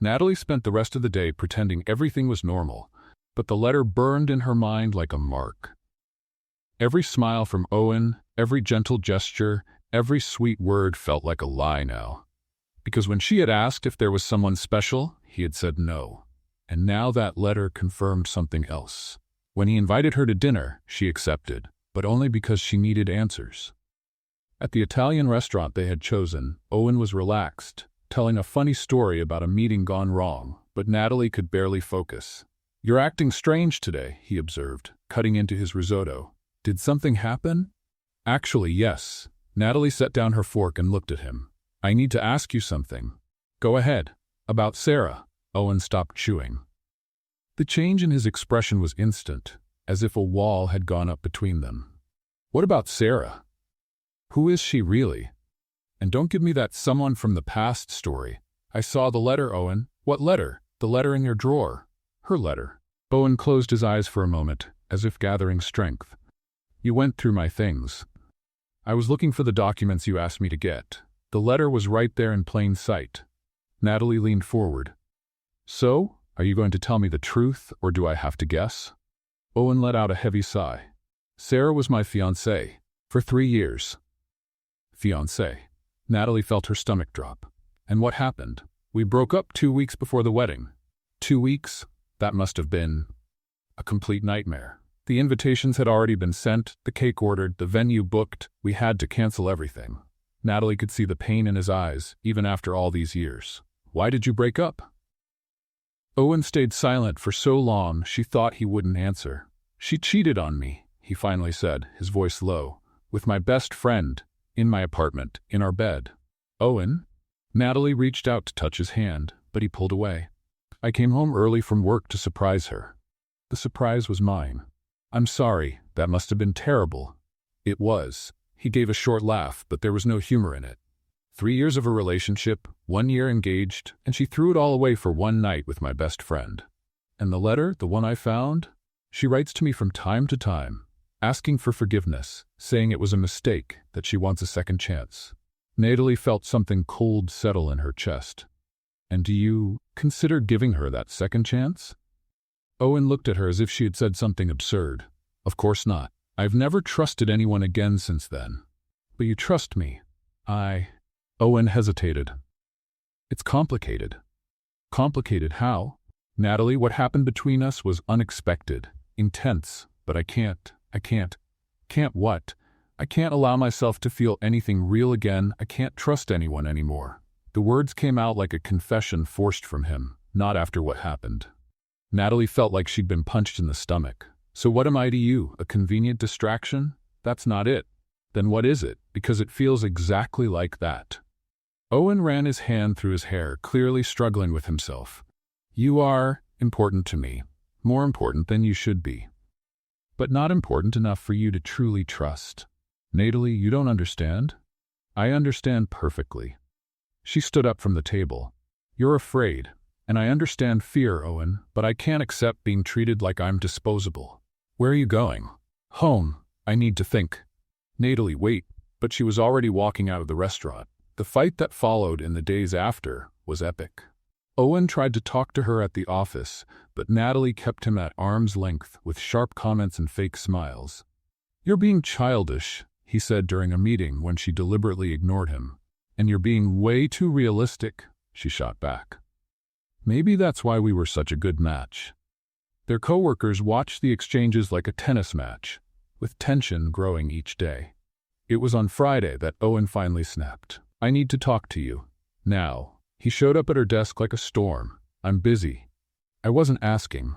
Natalie spent the rest of the day pretending everything was normal, but the letter burned in her mind like a mark. Every smile from Owen, every gentle gesture, every sweet word felt like a lie now. Because when she had asked if there was someone special, he had said no. And now that letter confirmed something else. When he invited her to dinner, she accepted, but only because she needed answers. At the Italian restaurant they had chosen, Owen was relaxed, telling a funny story about a meeting gone wrong, but Natalie could barely focus. You're acting strange today, he observed, cutting into his risotto. Did something happen? Actually, yes. Natalie set down her fork and looked at him. I need to ask you something. Go ahead. About Sarah. Owen stopped chewing. The change in his expression was instant, as if a wall had gone up between them. What about Sarah? Who is she really? And don't give me that someone from the past story. I saw the letter, Owen. What letter? The letter in your drawer. Her letter. Owen closed his eyes for a moment, as if gathering strength. You went through my things. I was looking for the documents you asked me to get. The letter was right there in plain sight. Natalie leaned forward. So, are you going to tell me the truth, or do I have to guess? Owen let out a heavy sigh. Sarah was my fiancée. For 3 years. Fiancée. Natalie felt her stomach drop. And what happened? We broke up 2 weeks before the wedding. 2 weeks? That must have been a complete nightmare. The invitations had already been sent, the cake ordered, the venue booked. We had to cancel everything. Natalie could see the pain in his eyes, even after all these years. Why did you break up? Owen stayed silent for so long she thought he wouldn't answer. She cheated on me, he finally said, his voice low. With my best friend. In my apartment. In our bed. Owen? Natalie reached out to touch his hand, but he pulled away. I came home early from work to surprise her. The surprise was mine. I'm sorry, that must have been terrible. It was. He gave a short laugh, but there was no humor in it. 3 years of a relationship, 1 year engaged, and she threw it all away for one night with my best friend. And the letter, the one I found? She writes to me from time to time, asking for forgiveness, saying it was a mistake, that she wants a second chance. Natalie felt something cold settle in her chest. And do you consider giving her that second chance? Owen looked at her as if she had said something absurd. Of course not. I've never trusted anyone again since then. But you trust me. Owen hesitated. It's complicated. Complicated how? Natalie, what happened between us was unexpected, intense, but I can't what? I can't allow myself to feel anything real again. I can't trust anyone anymore. The words came out like a confession forced from him, not after what happened. Natalie felt like she'd been punched in the stomach. So what am I to you, a convenient distraction? That's not it. Then what is it? Because it feels exactly like that. Owen ran his hand through his hair, clearly struggling with himself. You are important to me, more important than you should be. But not important enough for you to truly trust. Natalie, you don't understand? I understand perfectly. She stood up from the table. You're afraid, and I understand fear, Owen, but I can't accept being treated like I'm disposable. Where are you going? Home. I need to think. Natalie, wait, but she was already walking out of the restaurant. The fight that followed in the days after was epic. Owen tried to talk to her at the office, but Natalie kept him at arm's length with sharp comments and fake smiles. You're being childish, he said during a meeting when she deliberately ignored him. And you're being way too realistic, she shot back. Maybe that's why we were such a good match. Their coworkers watched the exchanges like a tennis match, with tension growing each day. It was on Friday that Owen finally snapped. I need to talk to you. Now. He showed up at her desk like a storm. I'm busy. I wasn't asking.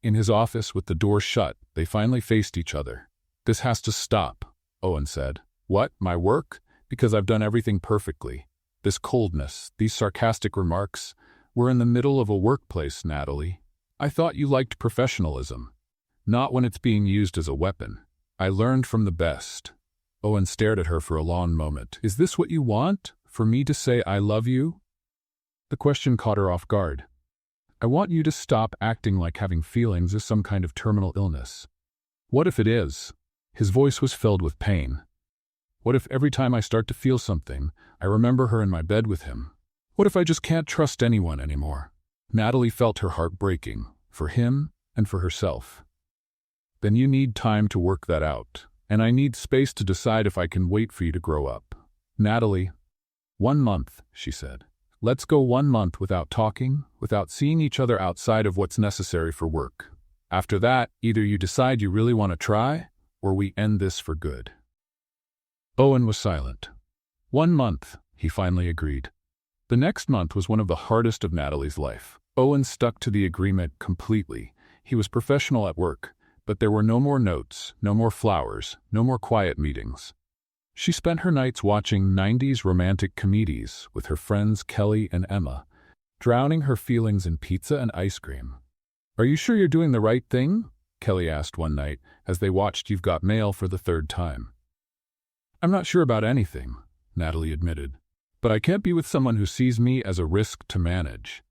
In his office with the door shut, they finally faced each other. This has to stop, Owen said. What, my work? Because I've done everything perfectly. This coldness, these sarcastic remarks. We're in the middle of a workplace, Natalie. I thought you liked professionalism. Not when it's being used as a weapon. I learned from the best. Owen stared at her for a long moment. Is this what you want? For me to say I love you? The question caught her off guard. I want you to stop acting like having feelings is some kind of terminal illness. What if it is? His voice was filled with pain. What if every time I start to feel something, I remember her in my bed with him? What if I just can't trust anyone anymore? Natalie felt her heart breaking, for him and for herself. Then you need time to work that out, and I need space to decide if I can wait for you to grow up. Natalie, 1 month, she said. Let's go 1 month without talking, without seeing each other outside of what's necessary for work. After that, either you decide you really want to try, or we end this for good. Owen was silent. 1 month, he finally agreed. The next month was one of the hardest of Natalie's life. Owen stuck to the agreement completely. He was professional at work, But there were no more notes, no more flowers, no more quiet meetings. She spent her nights watching 90s romantic comedies with her friends Kelly and Emma, drowning her feelings in pizza and ice cream. "Are you sure you're doing the right thing?" Kelly asked one night as they watched You've Got Mail for the third time. "I'm not sure about anything," Natalie admitted, "but I can't be with someone who sees me as a risk to manage."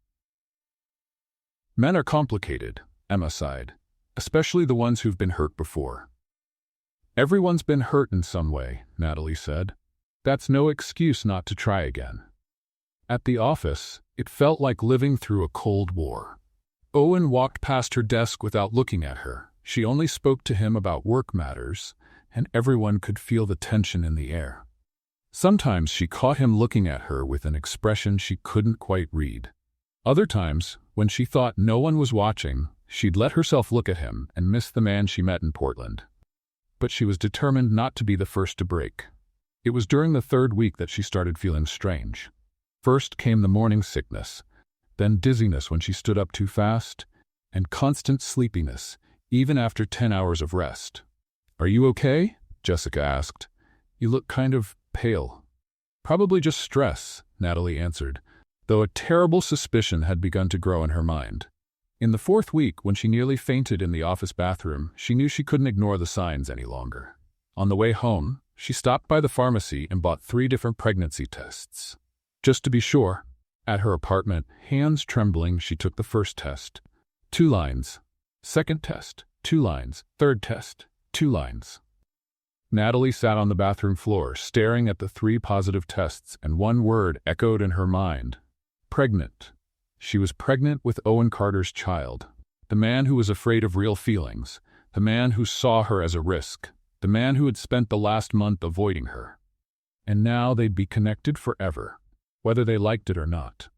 "Men are complicated," Emma sighed, "especially the ones who've been hurt before." "Everyone's been hurt in some way," Natalie said. "That's no excuse not to try again." At the office, it felt like living through a Cold War. Owen walked past her desk without looking at her. She only spoke to him about work matters, and everyone could feel the tension in the air. Sometimes she caught him looking at her with an expression she couldn't quite read. Other times, when she thought no one was watching, she'd let herself look at him and miss the man she met in Portland. But she was determined not to be the first to break. It was during the third week that she started feeling strange. First came the morning sickness, then dizziness when she stood up too fast, and constant sleepiness, even after 10 hours of rest. "Are you okay?" Jessica asked. "You look kind of pale." "Probably just stress," Natalie answered, though a terrible suspicion had begun to grow in her mind. In the fourth week, when she nearly fainted in the office bathroom, she knew she couldn't ignore the signs any longer. On the way home, she stopped by the pharmacy and bought 3 different pregnancy tests. Just to be sure. At her apartment, hands trembling, she took the first test. 2 lines. Second test. 2 lines. Third test. 2 lines. Natalie sat on the bathroom floor, staring at the 3 positive tests, and one word echoed in her mind. Pregnant. She was pregnant with Owen Carter's child. The man who was afraid of real feelings. The man who saw her as a risk. The man who had spent the last month avoiding her. And now they'd be connected forever, whether they liked it or not.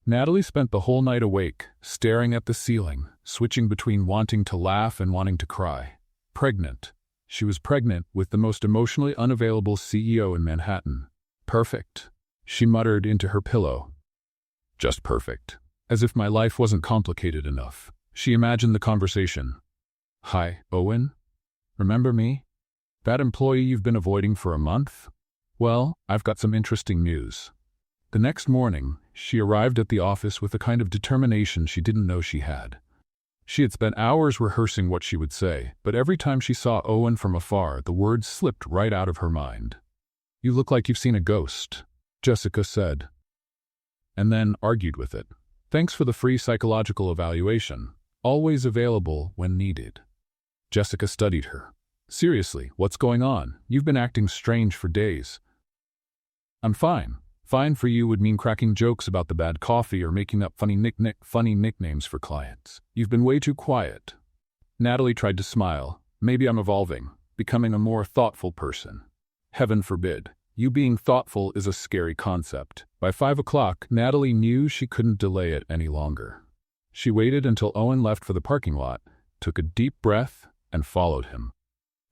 Natalie spent the whole night awake, staring at the ceiling, switching between wanting to laugh and wanting to cry. Pregnant. She was pregnant with the most emotionally unavailable CEO in Manhattan. Perfect. She muttered into her pillow. Just perfect. As if my life wasn't complicated enough. She imagined the conversation. "Hi, Owen? Remember me? That employee you've been avoiding for a month? Well, I've got some interesting news." The next morning, she arrived at the office with a kind of determination she didn't know she had. She had spent hours rehearsing what she would say, but every time she saw Owen from afar, the words slipped right out of her mind. "You look like you've seen a ghost," Jessica said, and then argued with it. "Thanks for the free psychological evaluation. Always available when needed." Jessica studied her. "Seriously, what's going on? You've been acting strange for days." "I'm fine. Fine for you would mean cracking jokes about the bad coffee or making up funny nicknames for clients. You've been way too quiet." Natalie tried to smile. "Maybe I'm evolving, becoming a more thoughtful person." "Heaven forbid. You being thoughtful is a scary concept." By 5 o'clock, Natalie knew she couldn't delay it any longer. She waited until Owen left for the parking lot, took a deep breath, and followed him.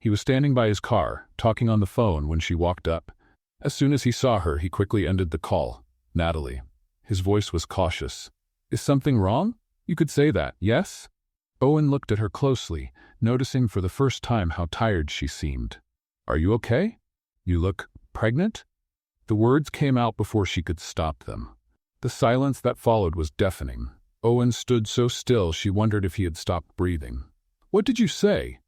He was standing by his car, talking on the phone when she walked up. As soon as he saw her, he quickly ended the call. "Natalie." His voice was cautious. "Is something wrong? You could say that, yes?" Owen looked at her closely, noticing for the first time how tired she seemed. "Are you okay? You look pregnant?" The words came out before she could stop them. The silence that followed was deafening. Owen stood so still she wondered if he had stopped breathing. "What did you say?"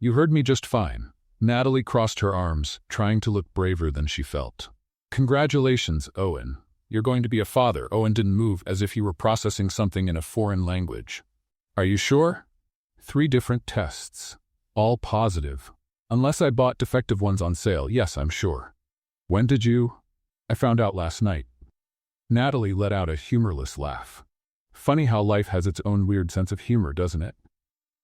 "You heard me just fine." Natalie crossed her arms, trying to look braver than she felt. "Congratulations, Owen. You're going to be a father." Owen didn't move, as if he were processing something in a foreign language. "Are you sure?" 3 different tests. All positive. "Unless I bought defective ones on sale, yes, I'm sure." "When did you?" "I found out last night." Natalie let out a humorless laugh. "Funny how life has its own weird sense of humor, doesn't it?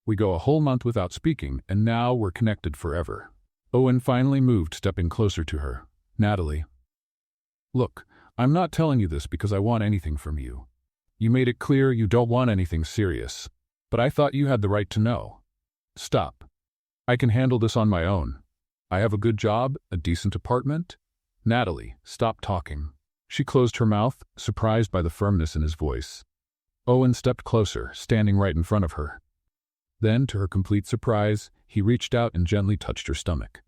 We go a whole month without speaking, and now we're connected forever." Owen finally moved, stepping closer to her. "Natalie. Look, I'm not telling you this because I want anything from you. You made it clear you don't want anything serious, but I thought you had the right to know. Stop. I can handle this on my own. I have a good job, a decent apartment." "Natalie, stop talking." She closed her mouth, surprised by the firmness in his voice. Owen stepped closer, standing right in front of her. Then, to her complete surprise, he reached out and gently touched her stomach.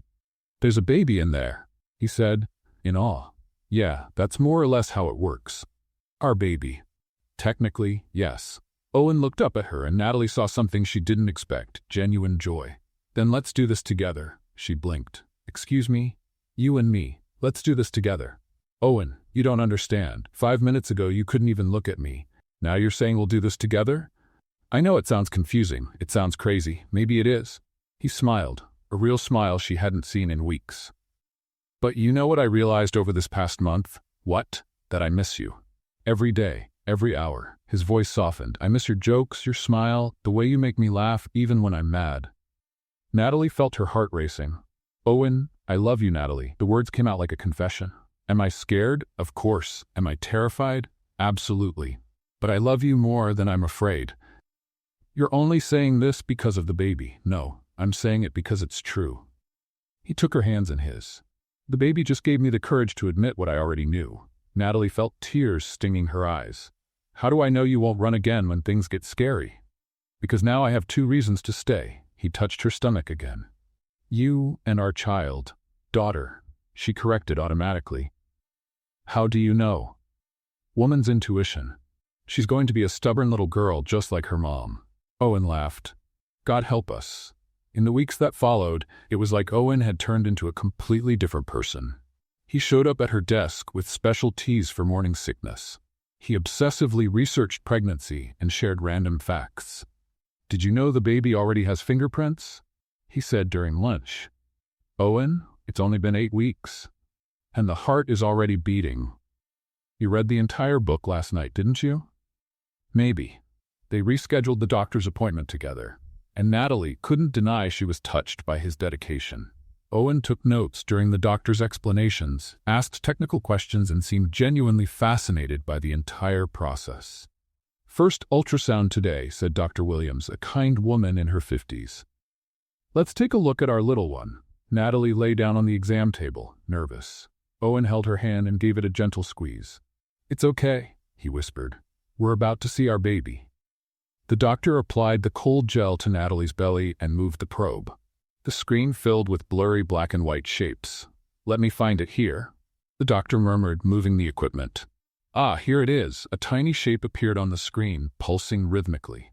"There's a baby in there," he said, in awe. "Yeah, that's more or less how it works." "Our baby." "Technically, yes." Owen looked up at her and Natalie saw something she didn't expect, genuine joy. "Then let's do this together," she blinked. "Excuse me? You and me. Let's do this together." "Owen, you don't understand. 5 minutes ago you couldn't even look at me. Now you're saying we'll do this together?" "I know it sounds confusing. It sounds crazy. Maybe it is." He smiled, a real smile she hadn't seen in weeks. "But you know what I realized over this past month?" "What?" "That I miss you. Every day, every hour." His voice softened. "I miss your jokes, your smile, the way you make me laugh even when I'm mad." Natalie felt her heart racing. "Owen, I love you, Natalie." The words came out like a confession. "Am I scared? Of course. Am I terrified? Absolutely. But I love you more than I'm afraid." "You're only saying this because of the baby." "No, I'm saying it because it's true." He took her hands in his. "The baby just gave me the courage to admit what I already knew." Natalie felt tears stinging her eyes. "How do I know you won't run again when things get scary?" "Because now I have 2 reasons to stay." He touched her stomach again. "You and our child." "Daughter," she corrected automatically. "How do you know?" "Woman's intuition. She's going to be a stubborn little girl just like her mom." Owen laughed. "God help us." In the weeks that followed, it was like Owen had turned into a completely different person. He showed up at her desk with special teas for morning sickness. He obsessively researched pregnancy and shared random facts. "Did you know the baby already has fingerprints?" he said during lunch. "Owen, it's only been 8 weeks. And the heart is already beating." "You read the entire book last night, didn't you?" "Maybe." They rescheduled the doctor's appointment together, and Natalie couldn't deny she was touched by his dedication. Owen took notes during the doctor's explanations, asked technical questions, and seemed genuinely fascinated by the entire process. "First ultrasound today," said Dr. Williams, a kind woman in her 50s. "Let's take a look at our little one." Natalie lay down on the exam table, nervous. Owen held her hand and gave it a gentle squeeze. "It's okay," he whispered. "We're about to see our baby." The doctor applied the cold gel to Natalie's belly and moved the probe. The screen filled with blurry black and white shapes. "Let me find it here," the doctor murmured, moving the equipment. "Ah, here it is." A tiny shape appeared on the screen, pulsing rhythmically.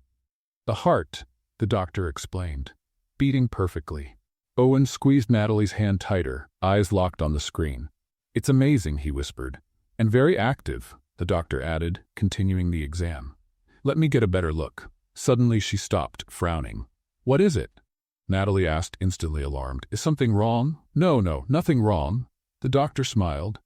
"The heart," the doctor explained, "beating perfectly." Owen squeezed Natalie's hand tighter, eyes locked on the screen. "It's amazing," he whispered. "And very active," the doctor added, continuing the exam. "Let me get a better look." Suddenly she stopped, frowning. "What is it?" Natalie asked, instantly alarmed. "Is something wrong?" No, nothing wrong." The doctor smiled.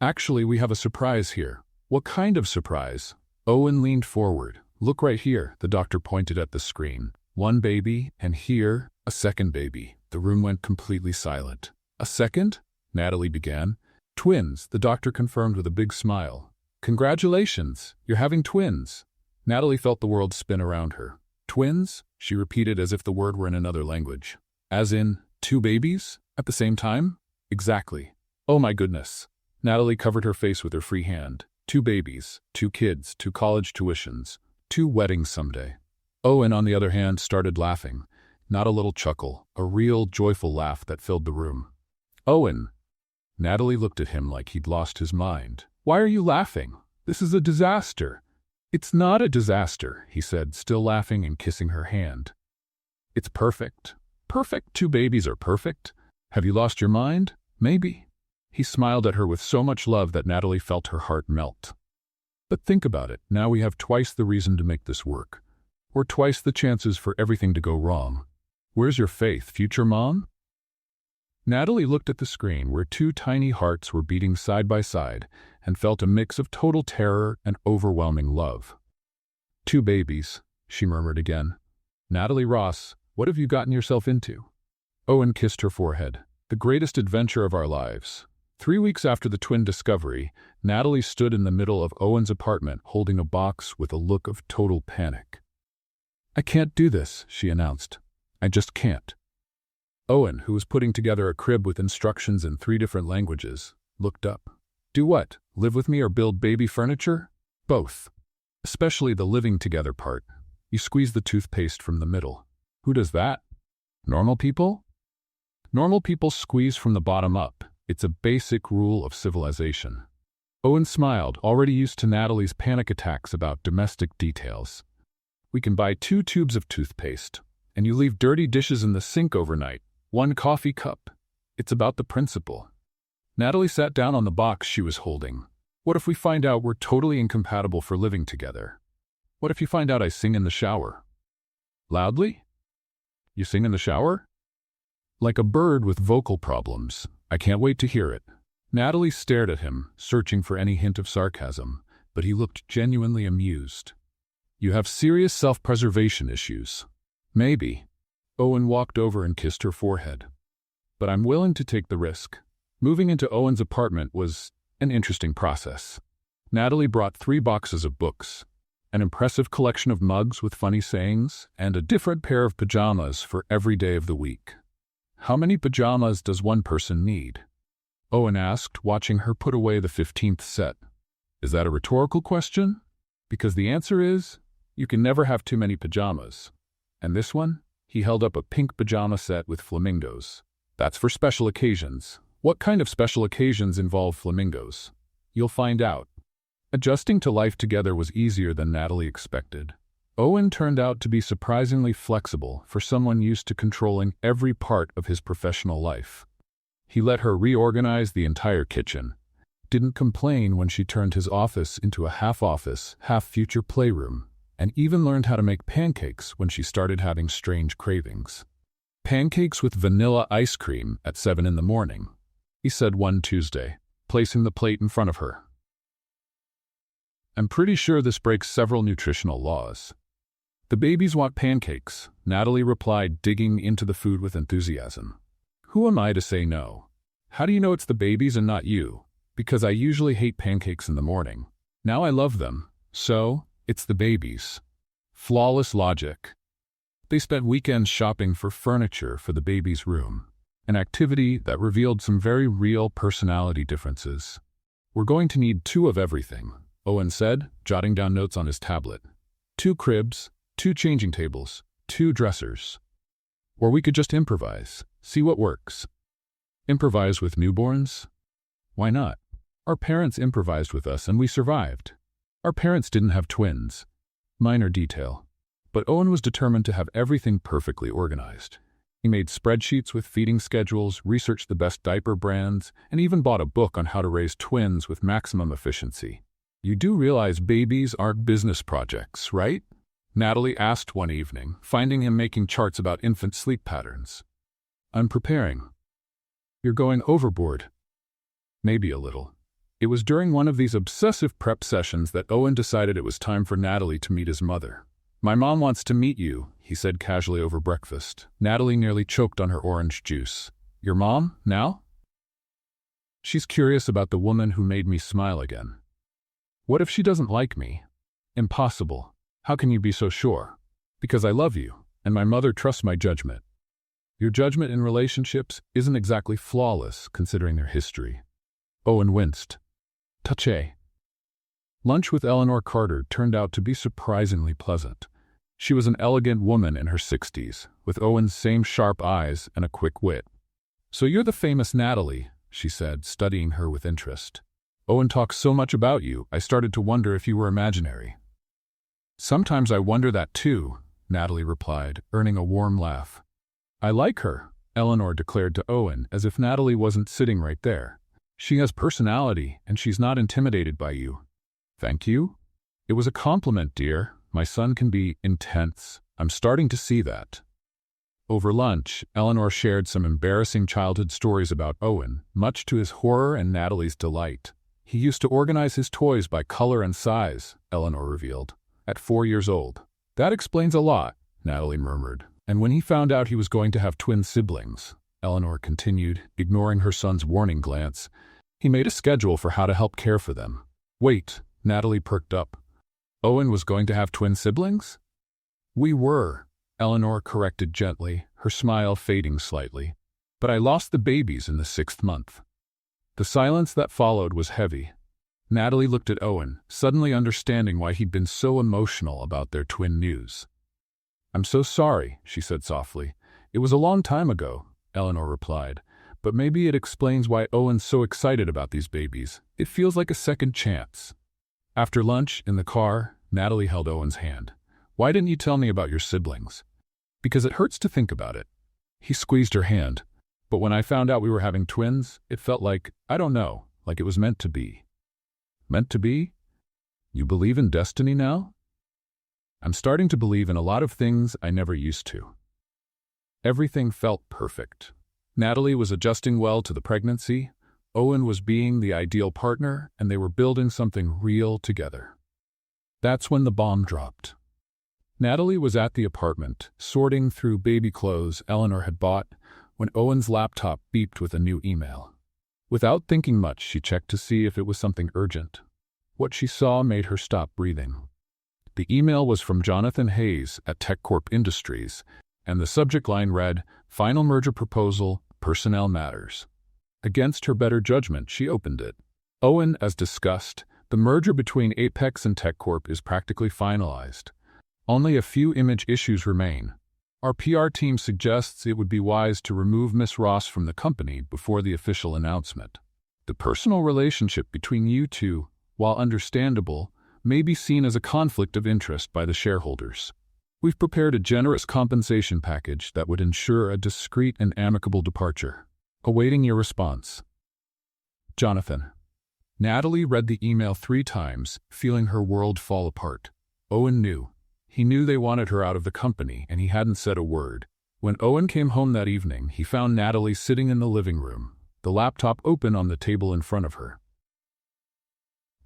"Actually, we have a surprise here." "What kind of surprise?" Owen leaned forward. "Look right here." The doctor pointed at the screen. "One baby, and here, a second baby." The room went completely silent. "A second?" Natalie began. "Twins," the doctor confirmed with a big smile. "Congratulations, you're having twins." Natalie felt the world spin around her. "Twins?" she repeated as if the word were in another language. "As in, 2 babies? At the same time?" "Exactly." "Oh my goodness." Natalie covered her face with her free hand. 2 babies, 2 kids, 2 college tuitions, 2 weddings someday. Owen, on the other hand, started laughing. Not a little chuckle, a real, joyful laugh that filled the room. "Owen!" Natalie looked at him like he'd lost his mind. "Why are you laughing? This is a disaster." "It's not a disaster," he said, still laughing and kissing her hand. "It's perfect." "Perfect? 2 babies are perfect? Have you lost your mind?" "Maybe." He smiled at her with so much love that Natalie felt her heart melt. "But think about it. Now we have twice the reason to make this work. Or twice the chances for everything to go wrong. Where's your faith, future mom?" Natalie looked at the screen where 2 tiny hearts were beating side by side and felt a mix of total terror and overwhelming love. "2 babies," she murmured again. "Natalie Ross, what have you gotten yourself into?" Owen kissed her forehead. "The greatest adventure of our lives." 3 weeks after the twin discovery, Natalie stood in the middle of Owen's apartment holding a box with a look of total panic. "I can't do this," she announced. "I just can't." Owen, who was putting together a crib with instructions in 3 different languages, looked up. "Do what? Live with me or build baby furniture?" "Both. Especially the living together part." You squeeze the toothpaste from the middle. Who does that? Normal people? Normal people squeeze from the bottom up. It's a basic rule of civilization. Owen smiled, already used to Natalie's panic attacks about domestic details. We can buy 2 tubes of toothpaste, and you leave dirty dishes in the sink overnight. 1 coffee cup. It's about the principle. Natalie sat down on the box she was holding. What if we find out we're totally incompatible for living together? What if you find out I sing in the shower? Loudly? You sing in the shower? Like a bird with vocal problems. I can't wait to hear it. Natalie stared at him, searching for any hint of sarcasm, but he looked genuinely amused. You have serious self-preservation issues. Maybe. Owen walked over and kissed her forehead. But I'm willing to take the risk. Moving into Owen's apartment was an interesting process. Natalie brought 3 boxes of books, an impressive collection of mugs with funny sayings, and a different pair of pajamas for every day of the week. How many pajamas does one person need? Owen asked, watching her put away the 15th set. Is that a rhetorical question? Because the answer is, you can never have too many pajamas. And this one? He held up a pink pajama set with flamingos. That's for special occasions. What kind of special occasions involve flamingos? You'll find out. Adjusting to life together was easier than Natalie expected. Owen turned out to be surprisingly flexible for someone used to controlling every part of his professional life. He let her reorganize the entire kitchen, didn't complain when she turned his office into a half-office, half-future playroom, and even learned how to make pancakes when she started having strange cravings. Pancakes with vanilla ice cream at 7 in the morning, he said one Tuesday, placing the plate in front of her. I'm pretty sure this breaks several nutritional laws. The babies want pancakes, Natalie replied, digging into the food with enthusiasm. Who am I to say no? How do you know it's the babies and not you? Because I usually hate pancakes in the morning. Now I love them, so it's the babies. Flawless logic. They spent weekends shopping for furniture for the baby's room, an activity that revealed some very real personality differences. We're going to need 2 of everything, Owen said, jotting down notes on his tablet. 2 cribs, 2 changing tables, 2 dressers. Or we could just improvise, see what works. Improvise with newborns? Why not? Our parents improvised with us and we survived. Our parents didn't have twins. Minor detail. But Owen was determined to have everything perfectly organized. He made spreadsheets with feeding schedules, researched the best diaper brands, and even bought a book on how to raise twins with maximum efficiency. You do realize babies aren't business projects, right? Natalie asked one evening, finding him making charts about infant sleep patterns. I'm preparing. You're going overboard. Maybe a little. It was during one of these obsessive prep sessions that Owen decided it was time for Natalie to meet his mother. My mom wants to meet you, he said casually over breakfast. Natalie nearly choked on her orange juice. Your mom, now? She's curious about the woman who made me smile again. What if she doesn't like me? Impossible. How can you be so sure? Because I love you, and my mother trusts my judgment. Your judgment in relationships isn't exactly flawless, considering their history. Owen winced. Touché. Lunch with Eleanor Carter turned out to be surprisingly pleasant. She was an elegant woman in her 60s, with Owen's same sharp eyes and a quick wit. So you're the famous Natalie, she said, studying her with interest. Owen talks so much about you, I started to wonder if you were imaginary. Sometimes I wonder that too, Natalie replied, earning a warm laugh. I like her, Eleanor declared to Owen, as if Natalie wasn't sitting right there. She has personality, and she's not intimidated by you. Thank you? It was a compliment, dear. My son can be intense. I'm starting to see that. Over lunch, Eleanor shared some embarrassing childhood stories about Owen, much to his horror and Natalie's delight. He used to organize his toys by color and size, Eleanor revealed, at 4 years old. That explains a lot, Natalie murmured. And when he found out he was going to have twin siblings, Eleanor continued, ignoring her son's warning glance, he made a schedule for how to help care for them. Wait, Natalie perked up. Owen was going to have twin siblings? We were, Eleanor corrected gently, her smile fading slightly. But I lost the babies in the 6th month. The silence that followed was heavy. Natalie looked at Owen, suddenly understanding why he'd been so emotional about their twin news. I'm so sorry, she said softly. It was a long time ago, Eleanor replied. But maybe it explains why Owen's so excited about these babies. It feels like a second chance. After lunch, in the car, Natalie held Owen's hand. Why didn't you tell me about your siblings? Because it hurts to think about it. He squeezed her hand. But when I found out we were having twins, it felt like, I don't know, like it was meant to be. Meant to be? You believe in destiny now? I'm starting to believe in a lot of things I never used to. Everything felt perfect. Natalie was adjusting well to the pregnancy, Owen was being the ideal partner, and they were building something real together. That's when the bomb dropped. Natalie was at the apartment, sorting through baby clothes Eleanor had bought, when Owen's laptop beeped with a new email. Without thinking much, she checked to see if it was something urgent. What she saw made her stop breathing. The email was from Jonathan Hayes at TechCorp Industries, and the subject line read, Final Merger Proposal, Personnel Matters. Against her better judgment, she opened it. Owen, as discussed, the merger between Apex and TechCorp is practically finalized. Only a few image issues remain. Our PR team suggests it would be wise to remove Miss Ross from the company before the official announcement. The personal relationship between you two, while understandable, may be seen as a conflict of interest by the shareholders. We've prepared a generous compensation package that would ensure a discreet and amicable departure. Awaiting your response. Jonathan. Natalie read the email 3 times, feeling her world fall apart. Owen knew. He knew they wanted her out of the company, and he hadn't said a word. When Owen came home that evening, he found Natalie sitting in the living room, the laptop open on the table in front of her.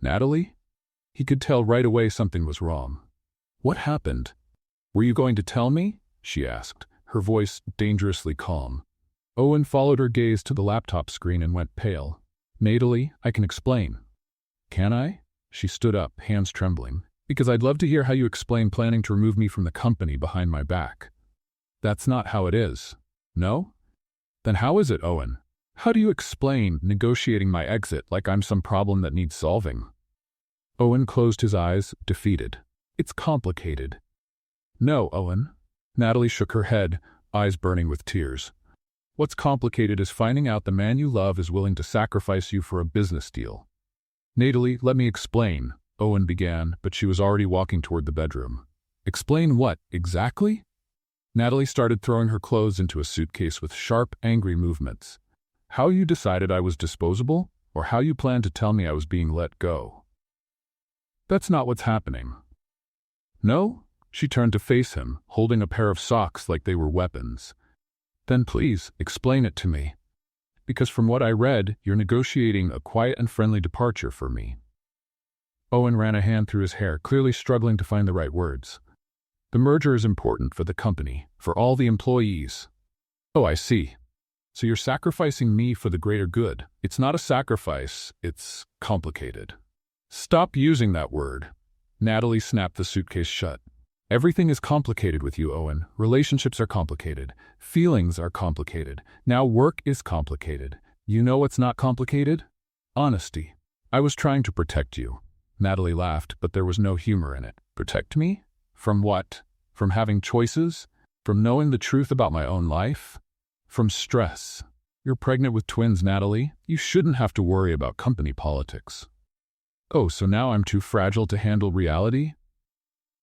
Natalie? He could tell right away something was wrong. What happened? Were you going to tell me? She asked, her voice dangerously calm. Owen followed her gaze to the laptop screen and went pale. Natalie, I can explain. Can I? She stood up, hands trembling. Because I'd love to hear how you explain planning to remove me from the company behind my back. That's not how it is. No? Then how is it, Owen? How do you explain negotiating my exit like I'm some problem that needs solving? Owen closed his eyes, defeated. It's complicated. No, Owen. Natalie shook her head, eyes burning with tears. What's complicated is finding out the man you love is willing to sacrifice you for a business deal. Natalie, let me explain, Owen began, but she was already walking toward the bedroom. Explain what, exactly? Natalie started throwing her clothes into a suitcase with sharp, angry movements. How you decided I was disposable, or how you planned to tell me I was being let go? That's not what's happening. No? She turned to face him, holding a pair of socks like they were weapons. Then please, explain it to me. Because from what I read, you're negotiating a quiet and friendly departure for me. Owen ran a hand through his hair, clearly struggling to find the right words. The merger is important for the company, for all the employees. Oh, I see. So you're sacrificing me for the greater good. It's not a sacrifice, it's complicated. Stop using that word. Natalie snapped the suitcase shut. Everything is complicated with you, Owen. Relationships are complicated. Feelings are complicated. Now work is complicated. You know what's not complicated? Honesty. I was trying to protect you. Natalie laughed, but there was no humor in it. Protect me? From what? From having choices? From knowing the truth about my own life? From stress. You're pregnant with twins, Natalie. You shouldn't have to worry about company politics. Oh, so now I'm too fragile to handle reality?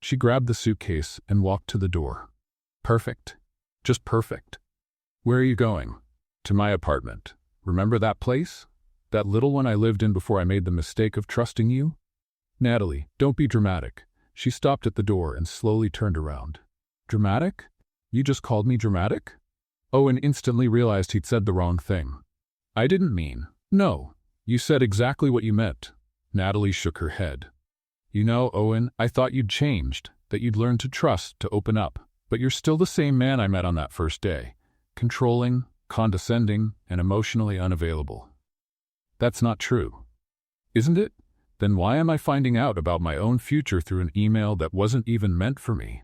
She grabbed the suitcase and walked to the door. Perfect. Just perfect. Where are you going? To my apartment. Remember that place? That little one I lived in before I made the mistake of trusting you? Natalie, don't be dramatic. She stopped at the door and slowly turned around. Dramatic? You just called me dramatic? Owen instantly realized he'd said the wrong thing. I didn't mean. No. You said exactly what you meant. Natalie shook her head. You know, Owen, I thought you'd changed, that you'd learned to trust, to open up. But you're still the same man I met on that first day. Controlling, condescending, and emotionally unavailable. That's not true. Isn't it? Then why am I finding out about my own future through an email that wasn't even meant for me?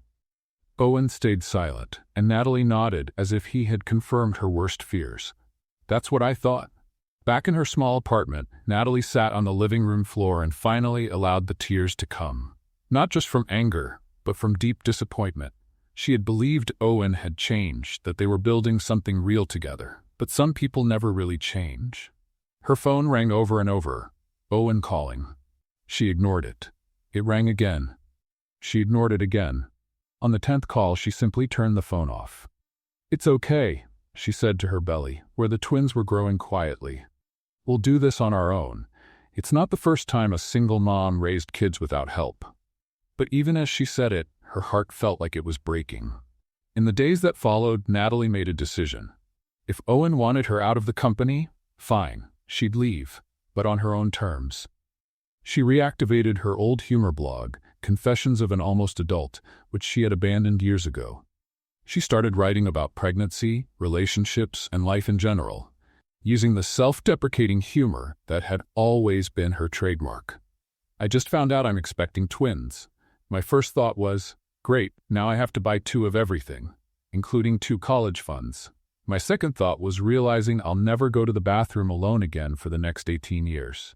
Owen stayed silent, and Natalie nodded as if he had confirmed her worst fears. That's what I thought. Back in her small apartment, Natalie sat on the living room floor and finally allowed the tears to come. Not just from anger, but from deep disappointment. She had believed Owen had changed, that they were building something real together. But some people never really change. Her phone rang over and over. Owen calling. She ignored it. It rang again. She ignored it again. On the 10th call, she simply turned the phone off. "It's okay," she said to her belly, where the twins were growing quietly. "We'll do this on our own. It's not the first time a single mom raised kids without help." But even as she said it, her heart felt like it was breaking. In the days that followed, Natalie made a decision. If Owen wanted her out of the company, fine, she'd leave, but on her own terms. She reactivated her old humor blog, Confessions of an Almost Adult, which she had abandoned years ago. She started writing about pregnancy, relationships, and life in general, using the self-deprecating humor that had always been her trademark. "I just found out I'm expecting twins. My first thought was, great, now I have to buy 2 of everything, including 2 college funds. My second thought was realizing I'll never go to the bathroom alone again for the next 18 years.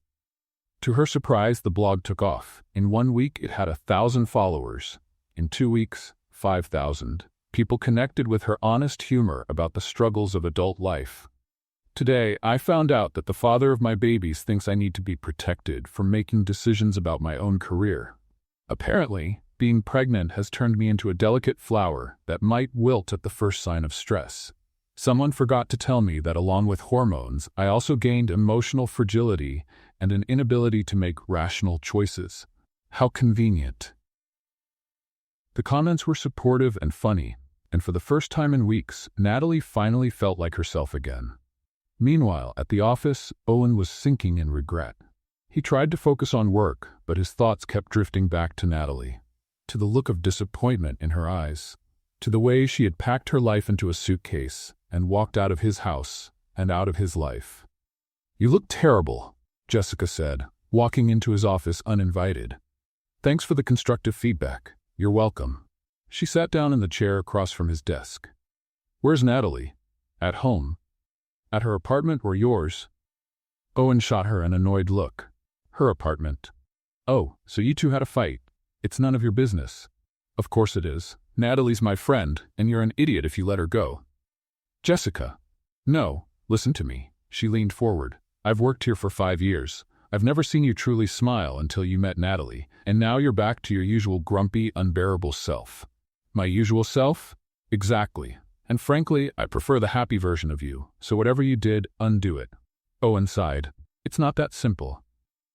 To her surprise, the blog took off. In 1 week, it had 1,000 followers. In 2 weeks, 5,000. People connected with her honest humor about the struggles of adult life. Today, I found out that the father of my babies thinks I need to be protected from making decisions about my own career. Apparently, being pregnant has turned me into a delicate flower that might wilt at the first sign of stress. Someone forgot to tell me that along with hormones, I also gained emotional fragility and an inability to make rational choices. How convenient." The comments were supportive and funny, and for the first time in weeks, Natalie finally felt like herself again. Meanwhile, at the office, Owen was sinking in regret. He tried to focus on work, but his thoughts kept drifting back to Natalie, to the look of disappointment in her eyes, to the way she had packed her life into a suitcase and walked out of his house and out of his life. "You look terrible," Jessica said, walking into his office uninvited. "Thanks for the constructive feedback. You're welcome." She sat down in the chair across from his desk. "Where's Natalie?" "At home." "At her apartment or yours?" Owen shot her an annoyed look. "Her apartment." "Oh, so you two had a fight. It's none of your business." "Of course it is. Natalie's my friend, and you're an idiot if you let her go." "Jessica." "No, listen to me." She leaned forward. "I've worked here for 5 years. I've never seen you truly smile until you met Natalie, and now you're back to your usual grumpy, unbearable self." "My usual self?" "Exactly. And frankly, I prefer the happy version of you, so whatever you did, undo it." Owen sighed. "It's not that simple."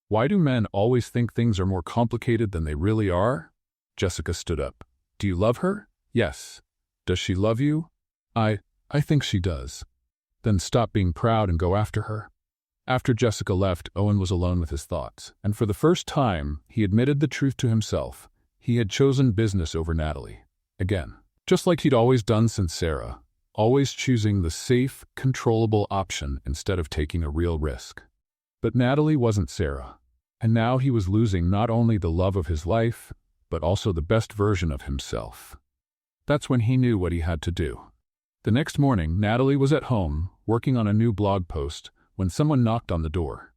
"Why do men always think things are more complicated than they really are?" Jessica stood up. "Do you love her?" "Yes." "Does she love you?" I think she does." "Then stop being proud and go after her." After Jessica left, Owen was alone with his thoughts, and for the first time, he admitted the truth to himself. He had chosen business over Natalie. Again. Just like he'd always done since Sarah. Always choosing the safe, controllable option instead of taking a real risk. But Natalie wasn't Sarah. And now he was losing not only the love of his life, but also the best version of himself. That's when he knew what he had to do. The next morning, Natalie was at home, working on a new blog post, when someone knocked on the door.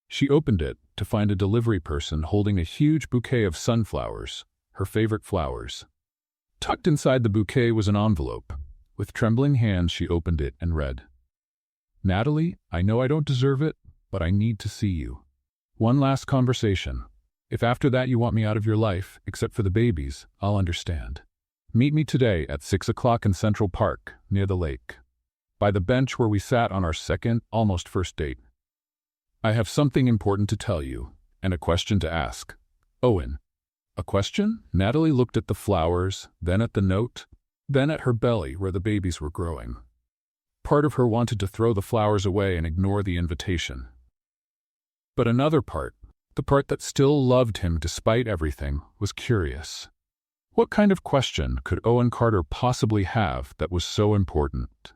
She opened it to find a delivery person holding a huge bouquet of sunflowers, her favorite flowers. Tucked inside the bouquet was an envelope. With trembling hands, she opened it and read, "Natalie, I know I don't deserve it, but I need to see you. One last conversation. If after that you want me out of your life, except for the babies, I'll understand. Meet me today at 6 o'clock in Central Park, near the lake. By the bench where we sat on our second, almost first date. I have something important to tell you, and a question to ask. Owen." "A question?" Natalie looked at the flowers, then at the note, then at her belly where the babies were growing. Part of her wanted to throw the flowers away and ignore the invitation. But another part, the part that still loved him despite everything, was curious. What kind of question could Owen Carter possibly have that was so important?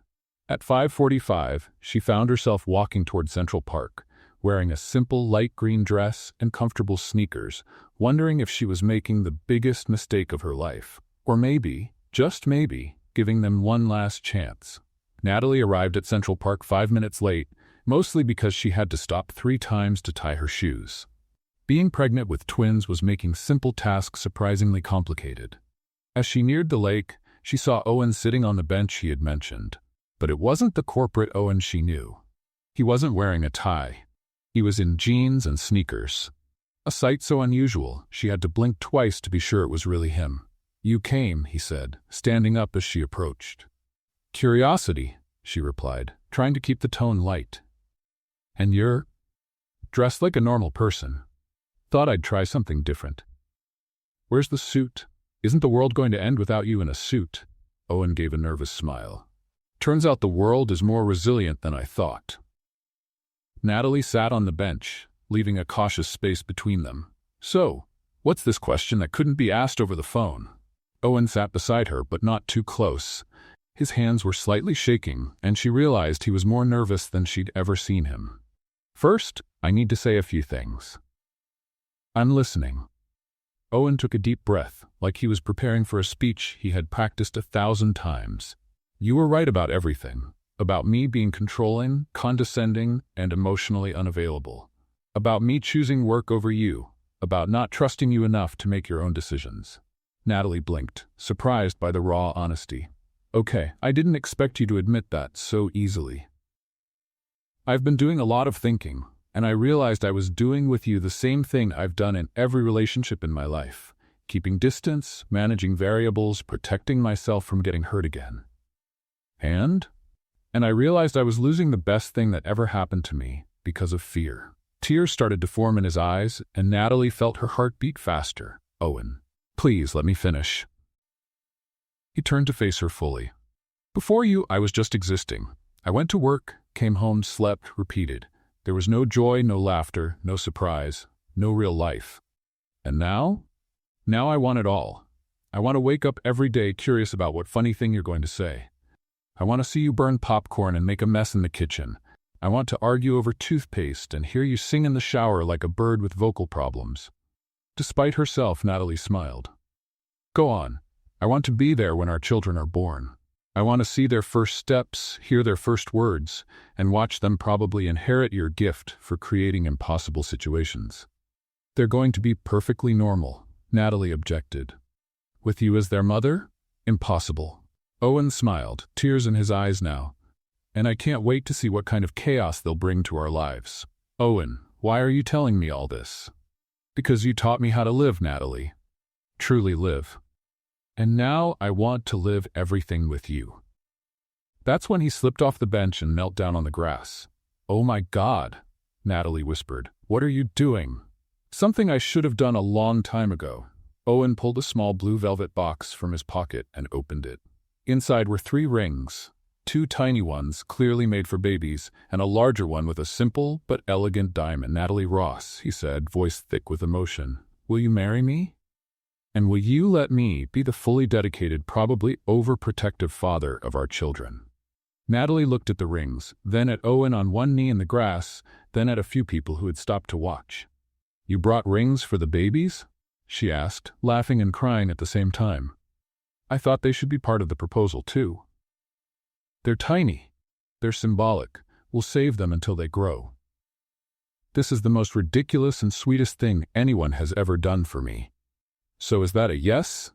At 5:45, she found herself walking toward Central Park, wearing a simple light green dress and comfortable sneakers, wondering if she was making the biggest mistake of her life, or maybe, just maybe, giving them one last chance. Natalie arrived at Central Park 5 minutes late, mostly because she had to stop 3 times to tie her shoes. Being pregnant with twins was making simple tasks surprisingly complicated. As she neared the lake, She saw Owen sitting on the bench he had mentioned, but it wasn't the corporate Owen she knew. He wasn't wearing a tie. He was in jeans and sneakers. A sight so unusual, she had to blink twice to be sure it was really him. "You came," he said, standing up as she approached. "Curiosity," she replied, trying to keep the tone light. "And you're dressed like a normal person. Thought I'd try something different." "Where's the suit? Isn't the world going to end without you in a suit?" Owen gave a nervous smile. "Turns out the world is more resilient than I thought." Natalie sat on the bench, leaving a cautious space between them. "So, what's this question that couldn't be asked over the phone?" Owen sat beside her, but not too close. His hands were slightly shaking, and she realized he was more nervous than she'd ever seen him. "First, I need to say a few things." "I'm listening." Owen took a deep breath, like he was preparing for a speech he had practiced 1,000 times. "You were right about everything. About me being controlling, condescending, and emotionally unavailable. About me choosing work over you. About not trusting you enough to make your own decisions." Natalie blinked, surprised by the raw honesty. "Okay, I didn't expect you to admit that so easily." "I've been doing a lot of thinking, and I realized I was doing with you the same thing I've done in every relationship in my life. Keeping distance, managing variables, protecting myself from getting hurt again. And I realized I was losing the best thing that ever happened to me because of fear." Tears started to form in his eyes, and Natalie felt her heart beat faster. "Owen, please let me finish." He turned to face her fully. "Before you, I was just existing. I went to work, came home, slept, repeated. There was no joy, no laughter, no surprise, no real life. And now? Now I want it all. I want to wake up every day curious about what funny thing you're going to say. I want to see you burn popcorn and make a mess in the kitchen. I want to argue over toothpaste and hear you sing in the shower like a bird with vocal problems." Despite herself, Natalie smiled. "Go on. I want to be there when our children are born. I want to see their first steps, hear their first words, and watch them probably inherit your gift for creating impossible situations." "They're going to be perfectly normal," Natalie objected. "With you as their mother? Impossible." Owen smiled, tears in his eyes now. "And I can't wait to see what kind of chaos they'll bring to our lives." "Owen, why are you telling me all this?" "Because you taught me how to live, Natalie. Truly live. And now I want to live everything with you." That's when he slipped off the bench and knelt down on the grass. "Oh my God," Natalie whispered. "What are you doing?" "Something I should have done a long time ago." Owen pulled a small blue velvet box from his pocket and opened it. Inside were 3 rings, 2 tiny ones, clearly made for babies, and a larger one with a simple but elegant diamond. "Natalie Ross," he said, voice thick with emotion, "will you marry me? And will you let me be the fully dedicated, probably overprotective father of our children?" Natalie looked at the rings, then at Owen on one knee in the grass, then at a few people who had stopped to watch. "You brought rings for the babies?" she asked, laughing and crying at the same time. "I thought they should be part of the proposal too." "They're tiny. They're symbolic. We'll save them until they grow. This is the most ridiculous and sweetest thing anyone has ever done for me." "So is that a yes?"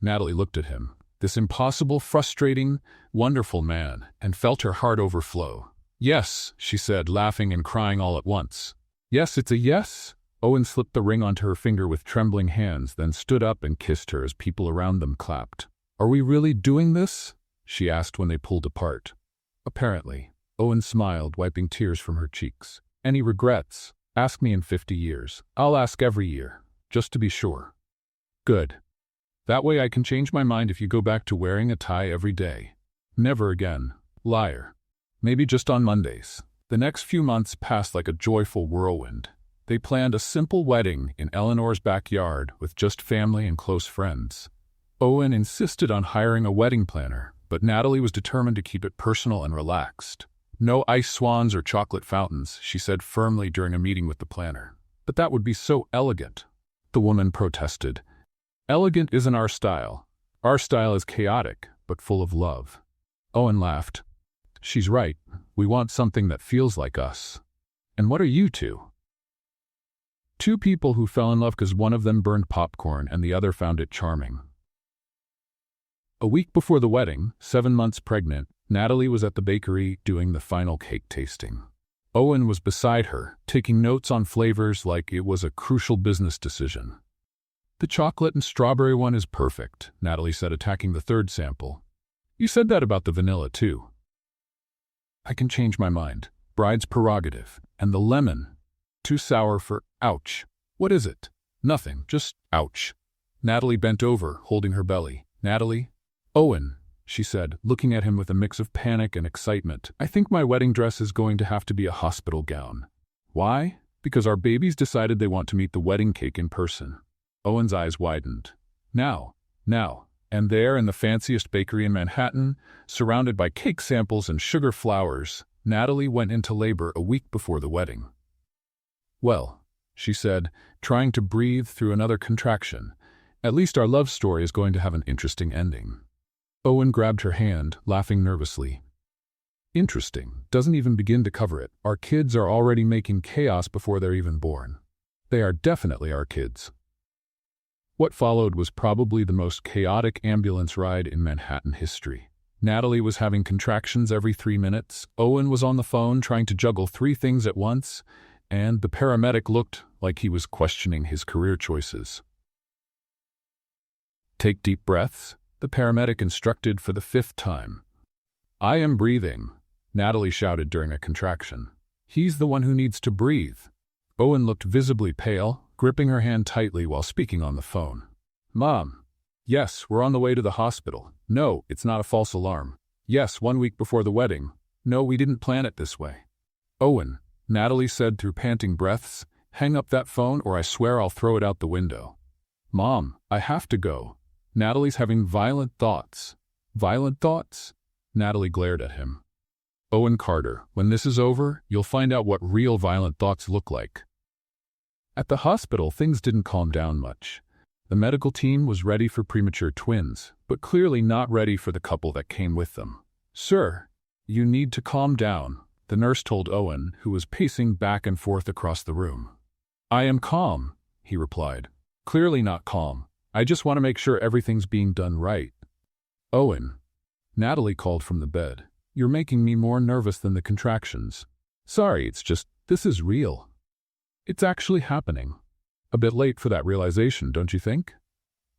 Natalie looked at him, this impossible, frustrating, wonderful man, and felt her heart overflow. "Yes," she said, laughing and crying all at once. "Yes, it's a yes." Owen slipped the ring onto her finger with trembling hands, then stood up and kissed her as people around them clapped. "Are we really doing this?" she asked when they pulled apart. "Apparently." Owen smiled, wiping tears from her cheeks. "Any regrets? Ask me in 50 years. I'll ask every year, just to be sure." "Good. That way I can change my mind if you go back to wearing a tie every day." "Never again. Liar. Maybe just on Mondays." The next few months passed like a joyful whirlwind. They planned a simple wedding in Eleanor's backyard with just family and close friends. Owen insisted on hiring a wedding planner, but Natalie was determined to keep it personal and relaxed. "No ice swans or chocolate fountains," she said firmly during a meeting with the planner. "But that would be so elegant," the woman protested. "Elegant isn't our style. Our style is chaotic, but full of love." Owen laughed. "She's right. We want something that feels like us." "And what are you two?" "Two people who fell in love because one of them burned popcorn and the other found it charming." A week before the wedding, 7 months pregnant, Natalie was at the bakery doing the final cake tasting. Owen was beside her, taking notes on flavors like it was a crucial business decision. "The chocolate and strawberry one is perfect," Natalie said, attacking the third sample. "You said that about the vanilla, too." "I can change my mind. Bride's prerogative. And the lemon. Too sour for ouch." "What is it?" "Nothing, just ouch." Natalie bent over, holding her belly. "Natalie?" "Owen," she said, looking at him with a mix of panic and excitement. "I think my wedding dress is going to have to be a hospital gown." "Why?" "Because our babies decided they want to meet the wedding cake in person." Owen's eyes widened. Now. And there, in the fanciest bakery in Manhattan, surrounded by cake samples and sugar flowers, Natalie went into labor a week before the wedding. "Well," she said, trying to breathe through another contraction, "at least our love story is going to have an interesting ending." Owen grabbed her hand, laughing nervously. "Interesting doesn't even begin to cover it. Our kids are already making chaos before they're even born. They are definitely our kids." What followed was probably the most chaotic ambulance ride in Manhattan history. Natalie was having contractions every 3 minutes, Owen was on the phone trying to juggle 3 things at once, and the paramedic looked like he was questioning his career choices. "Take deep breaths," the paramedic instructed for the 5th time. "I am breathing," Natalie shouted during a contraction. "He's the one who needs to breathe." Owen looked visibly pale, gripping her hand tightly while speaking on the phone. "Mom." "Yes, we're on the way to the hospital." "No, it's not a false alarm." "Yes, 1 week before the wedding." "No, we didn't plan it this way." "Owen," Natalie said through panting breaths, "hang up that phone or I swear I'll throw it out the window." "Mom, I have to go. Natalie's having violent thoughts." "Violent thoughts?" Natalie glared at him. "Owen Carter, when this is over, you'll find out what real violent thoughts look like." At the hospital, things didn't calm down much. The medical team was ready for premature twins, but clearly not ready for the couple that came with them. "Sir, you need to calm down," the nurse told Owen, who was pacing back and forth across the room. "I am calm," he replied. "Clearly not calm. I just want to make sure everything's being done right." "Owen," Natalie called from the bed, "you're making me more nervous than the contractions." "Sorry, it's just, this is real. It's actually happening." A bit late for that realization, don't you think?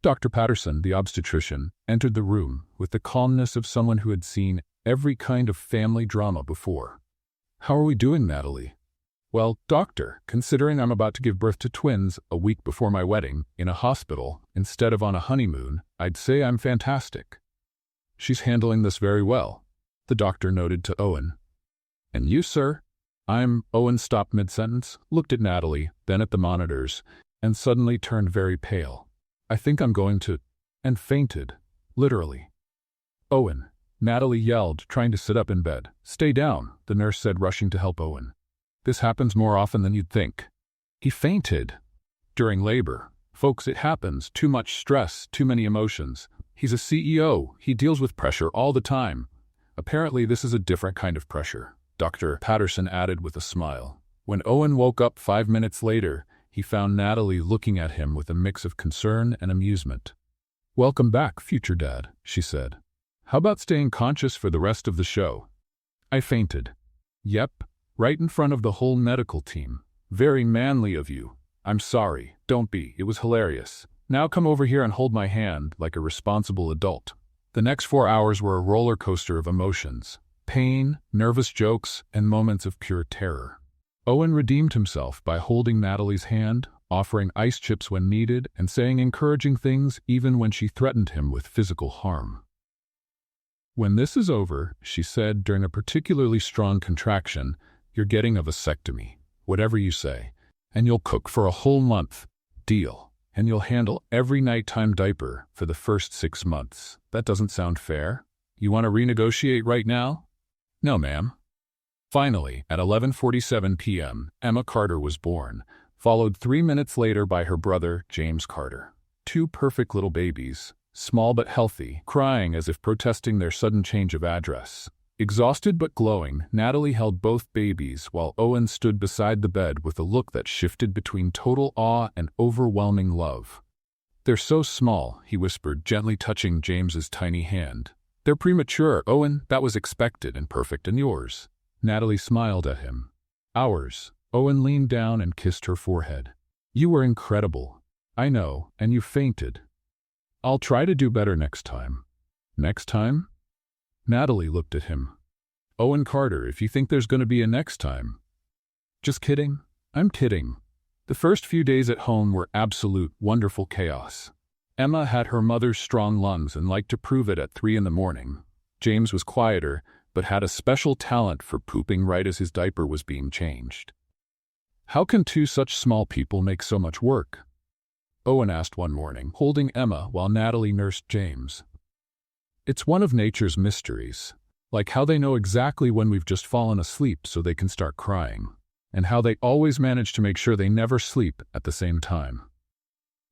Dr. Patterson, the obstetrician, entered the room with the calmness of someone who had seen every kind of family drama before. "How are we doing, Natalie?" "Well, doctor, considering I'm about to give birth to twins a week before my wedding, in a hospital, instead of on a honeymoon, I'd say I'm fantastic." "She's handling this very well," the doctor noted to Owen. "And you, sir?" Owen stopped mid-sentence, looked at Natalie, then at the monitors, and suddenly turned very pale. "I think I'm going to," and fainted, literally. "Owen," Natalie yelled, trying to sit up in bed. "Stay down," the nurse said, rushing to help Owen. "This happens more often than you'd think." "He fainted." "During labor. Folks, it happens. Too much stress, too many emotions. He's a CEO. He deals with pressure all the time. Apparently this is a different kind of pressure," Dr. Patterson added with a smile. When Owen woke up 5 minutes later, he found Natalie looking at him with a mix of concern and amusement. "Welcome back, future dad," she said. "How about staying conscious for the rest of the show?" "I fainted." "Yep, right in front of the whole medical team. Very manly of you." "I'm sorry, don't be, it was hilarious. Now come over here and hold my hand like a responsible adult." The next 4 hours were a roller coaster of emotions. Pain, nervous jokes, and moments of pure terror. Owen redeemed himself by holding Natalie's hand, offering ice chips when needed, and saying encouraging things even when she threatened him with physical harm. "When this is over," she said during a particularly strong contraction, "you're getting a vasectomy, whatever you say, and you'll cook for a whole month. Deal. And you'll handle every nighttime diaper for the first 6 months. That doesn't sound fair. You want to renegotiate right now?" "No, ma'am." Finally, at 11:47 p.m., Emma Carter was born, followed 3 minutes later by her brother, James Carter. 2 perfect little babies, small but healthy, crying as if protesting their sudden change of address. Exhausted but glowing, Natalie held both babies while Owen stood beside the bed with a look that shifted between total awe and overwhelming love. They're so small, he whispered, gently touching James's tiny hand. They're premature, Owen. That was expected and perfect. And yours? Natalie smiled at him. Ours. Owen leaned down and kissed her forehead. You were incredible. I know, and you fainted. I'll try to do better next time. Next time? Natalie looked at him. Owen Carter, if you think there's going to be a next time. Just kidding. I'm kidding. The first few days at home were absolute, wonderful chaos. Emma had her mother's strong lungs and liked to prove it at 3 in the morning. James was quieter, but had a special talent for pooping right as his diaper was being changed. How can two such small people make so much work? Owen asked one morning, holding Emma while Natalie nursed James. It's one of nature's mysteries, like how they know exactly when we've just fallen asleep so they can start crying, and how they always manage to make sure they never sleep at the same time.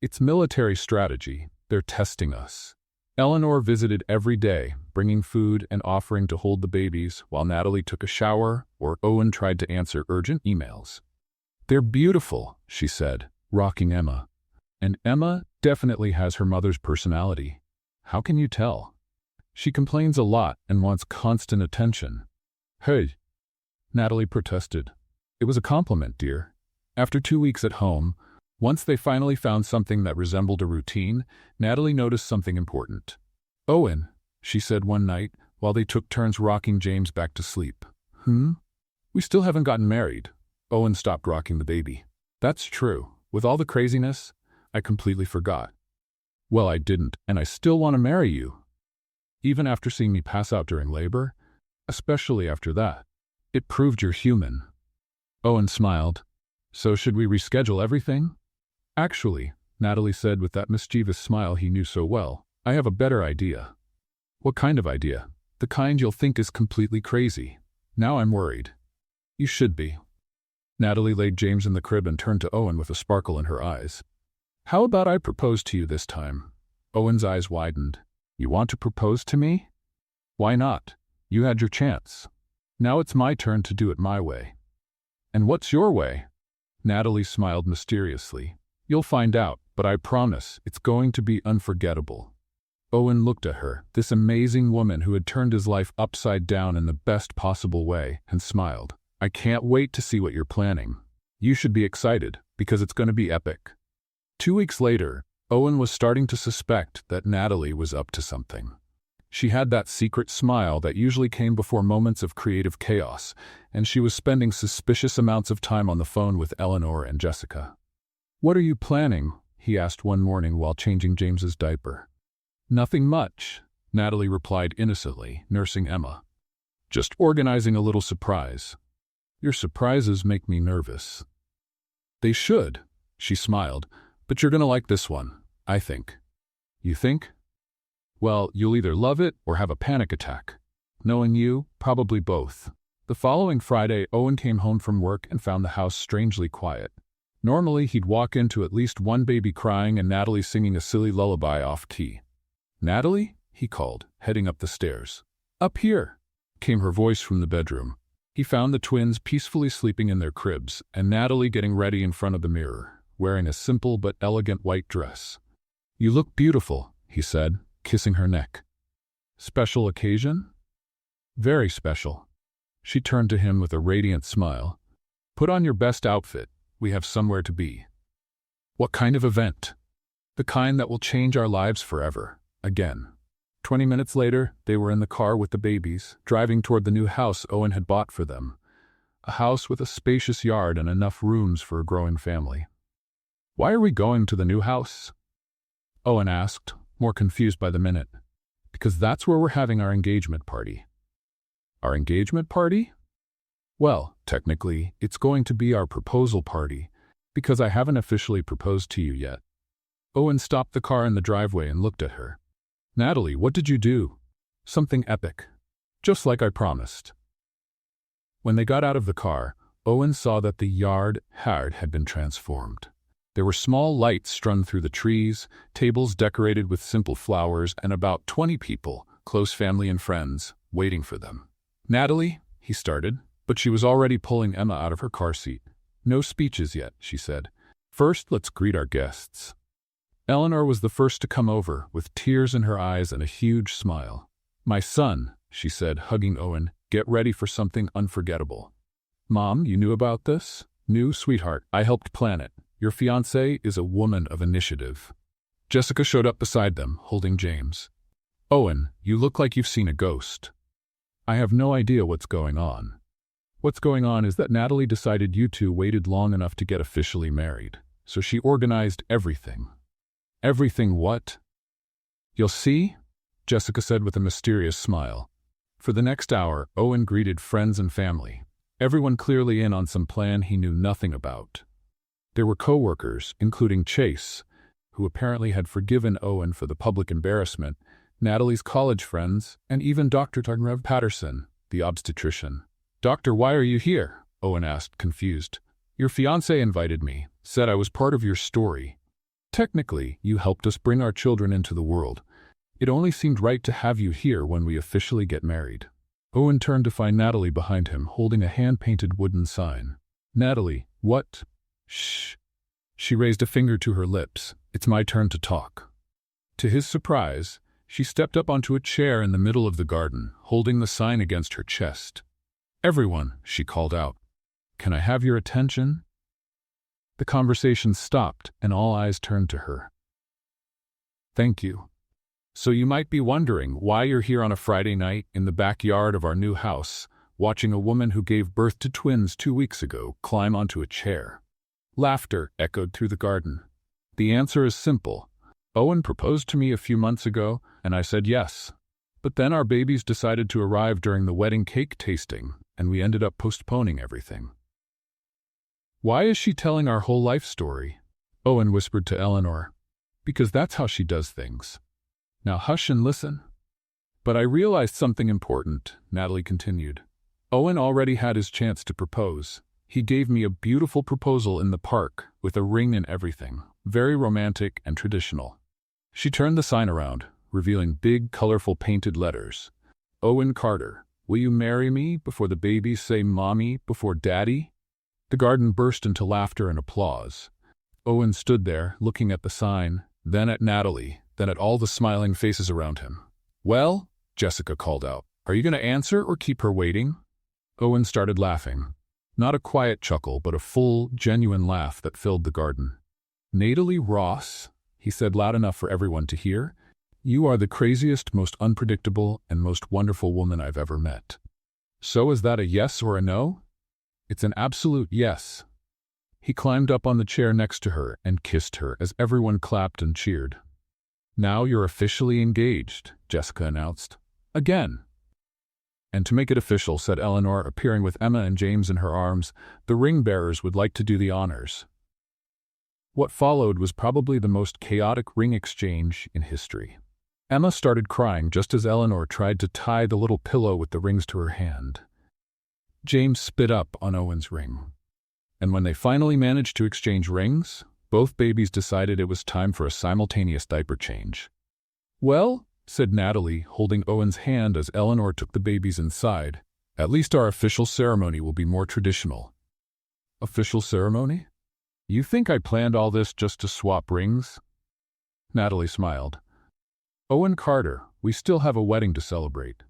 It's military strategy. They're testing us. Eleanor visited every day, bringing food and offering to hold the babies while Natalie took a shower or Owen tried to answer urgent emails. They're beautiful, she said, rocking Emma. And Emma definitely has her mother's personality. How can you tell? She complains a lot and wants constant attention. Hey, Natalie protested. It was a compliment, dear. After 2 weeks at home, once they finally found something that resembled a routine, Natalie noticed something important. Owen, she said one night while they took turns rocking James back to sleep. We still haven't gotten married. Owen stopped rocking the baby. That's true. With all the craziness, I completely forgot. Well, I didn't, and I still want to marry you. Even after seeing me pass out during labor, especially after that. It proved you're human. Owen smiled. So should we reschedule everything? Actually, Natalie said with that mischievous smile he knew so well, I have a better idea. What kind of idea? The kind you'll think is completely crazy. Now I'm worried. You should be. Natalie laid James in the crib and turned to Owen with a sparkle in her eyes. How about I propose to you this time? Owen's eyes widened. You want to propose to me? Why not? You had your chance. Now it's my turn to do it my way. And what's your way? Natalie smiled mysteriously. You'll find out, but I promise it's going to be unforgettable. Owen looked at her, this amazing woman who had turned his life upside down in the best possible way, and smiled. I can't wait to see what you're planning. You should be excited, because it's going to be epic. 2 weeks later, Owen was starting to suspect that Natalie was up to something. She had that secret smile that usually came before moments of creative chaos, and she was spending suspicious amounts of time on the phone with Eleanor and Jessica. What are you planning? He asked one morning while changing James's diaper. Nothing much, Natalie replied innocently, nursing Emma. Just organizing a little surprise. Your surprises make me nervous. They should, she smiled, but you're going to like this one, I think. You think? Well, you'll either love it or have a panic attack. Knowing you, probably both. The following Friday, Owen came home from work and found the house strangely quiet. Normally, he'd walk into at least one baby crying and Natalie singing a silly lullaby off-key. Natalie? He called, heading up the stairs. Up here, came her voice from the bedroom. He found the twins peacefully sleeping in their cribs and Natalie getting ready in front of the mirror, wearing a simple but elegant white dress. You look beautiful, he said, kissing her neck. Special occasion? Very special. She turned to him with a radiant smile. Put on your best outfit. We have somewhere to be. What kind of event? The kind that will change our lives forever. Again. 20 minutes later, they were in the car with the babies, driving toward the new house Owen had bought for them. A house with a spacious yard and enough rooms for a growing family. Why are we going to the new house? Owen asked, more confused by the minute. Because that's where we're having our engagement party. Our engagement party? Well, technically, it's going to be our proposal party, because I haven't officially proposed to you yet. Owen stopped the car in the driveway and looked at her. Natalie, what did you do? Something epic. Just like I promised. When they got out of the car, Owen saw that the yard had been transformed. There were small lights strung through the trees, tables decorated with simple flowers, and about 20 people, close family and friends, waiting for them. Natalie, he started, but she was already pulling Emma out of her car seat. No speeches yet, she said. First, let's greet our guests. Eleanor was the first to come over, with tears in her eyes and a huge smile. "My son," she said, hugging Owen, "get ready for something unforgettable." "Mom, you knew about this?" "Knew, sweetheart. I helped plan it. Your fiancée is a woman of initiative." Jessica showed up beside them, holding James. "Owen, you look like you've seen a ghost." "I have no idea what's going on." "What's going on is that Natalie decided you two waited long enough to get officially married, so she organized everything." "Everything what?" "You'll see," Jessica said with a mysterious smile. For the next hour, Owen greeted friends and family, everyone clearly in on some plan he knew nothing about. There were co-workers, including Chase, who apparently had forgiven Owen for the public embarrassment, Natalie's college friends, and even Dr. Rev Patterson, the obstetrician. "Doctor, why are you here?" Owen asked, confused. "Your fiancé invited me, said I was part of your story. Technically, you helped us bring our children into the world. It only seemed right to have you here when we officially get married." Owen turned to find Natalie behind him, holding a hand-painted wooden sign. "Natalie, what?" "Shh." She raised a finger to her lips. "It's my turn to talk." To his surprise, she stepped up onto a chair in the middle of the garden, holding the sign against her chest. "Everyone," she called out, "can I have your attention?" The conversation stopped, and all eyes turned to her. "Thank you. So you might be wondering why you're here on a Friday night in the backyard of our new house, watching a woman who gave birth to twins 2 weeks ago climb onto a chair." Laughter echoed through the garden. "The answer is simple. Owen proposed to me a few months ago, and I said yes. But then our babies decided to arrive during the wedding cake tasting, and we ended up postponing everything." "Why is she telling our whole life story?" Owen whispered to Eleanor. "Because that's how she does things. Now hush and listen." "But I realized something important," Natalie continued. "Owen already had his chance to propose. He gave me a beautiful proposal in the park, with a ring and everything, very romantic and traditional." She turned the sign around, revealing big, colorful painted letters. "Owen Carter, will you marry me before the babies say mommy before daddy?" The garden burst into laughter and applause. Owen stood there, looking at the sign, then at Natalie, then at all the smiling faces around him. "Well," Jessica called out, "are you going to answer or keep her waiting?" Owen started laughing. Not a quiet chuckle, but a full, genuine laugh that filled the garden. "Natalie Ross," he said loud enough for everyone to hear, "you are the craziest, most unpredictable, and most wonderful woman I've ever met." "So is that a yes or a no?" "It's an absolute yes." He climbed up on the chair next to her and kissed her as everyone clapped and cheered. "Now you're officially engaged," Jessica announced. "Again." "And to make it official," said Eleanor, appearing with Emma and James in her arms, "the ring-bearers would like to do the honors." What followed was probably the most chaotic ring exchange in history. Emma started crying just as Eleanor tried to tie the little pillow with the rings to her hand. James spit up on Owen's ring. And when they finally managed to exchange rings, both babies decided it was time for a simultaneous diaper change. "Well," said Natalie, holding Owen's hand as Eleanor took the babies inside, "at least our official ceremony will be more traditional." "Official ceremony? You think I planned all this just to swap rings?" Natalie smiled. "Owen Carter, we still have a wedding to celebrate."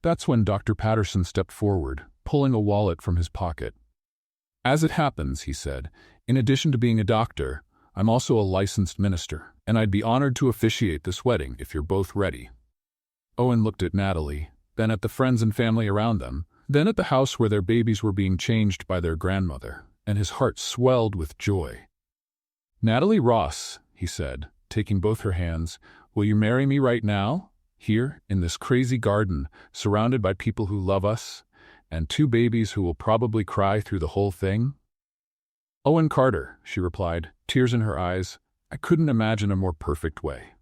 That's when Dr. Patterson stepped forward, pulling a wallet from his pocket. "As it happens," he said, "in addition to being a doctor, I'm also a licensed minister, and I'd be honored to officiate this wedding if you're both ready." Owen looked at Natalie, then at the friends and family around them, then at the house where their babies were being changed by their grandmother, and his heart swelled with joy. "Natalie Ross," he said, taking both her hands, "will you marry me right now, here, in this crazy garden, surrounded by people who love us, and 2 babies who will probably cry through the whole thing?" "Owen Carter," she replied, tears in her eyes, "I couldn't imagine a more perfect way."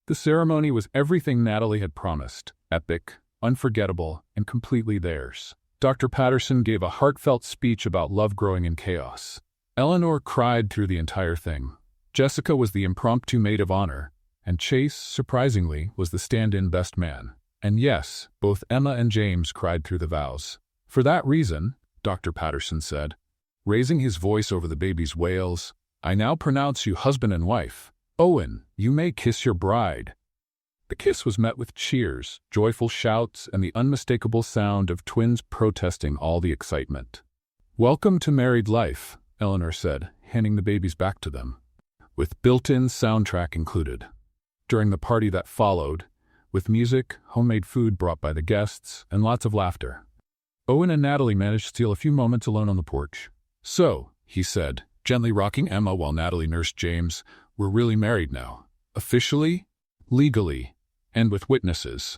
The ceremony was everything Natalie had promised, epic, unforgettable, and completely theirs. Dr. Patterson gave a heartfelt speech about love growing in chaos. Eleanor cried through the entire thing. Jessica was the impromptu maid of honor, and Chase, surprisingly, was the stand-in best man. And yes, both Emma and James cried through the vows. "For that reason," Dr. Patterson said, raising his voice over the baby's wails, "I now pronounce you husband and wife, "Owen, you may kiss your bride." The kiss was met with cheers, joyful shouts, and the unmistakable sound of twins protesting all the excitement. "Welcome to married life," Eleanor said, handing the babies back to them, with built-in soundtrack included. During the party that followed, with music, homemade food brought by the guests, and lots of laughter, Owen and Natalie managed to steal a few moments alone on the porch. "So," he said, gently rocking Emma while Natalie nursed James, "we're really married now. Officially, legally, and with witnesses.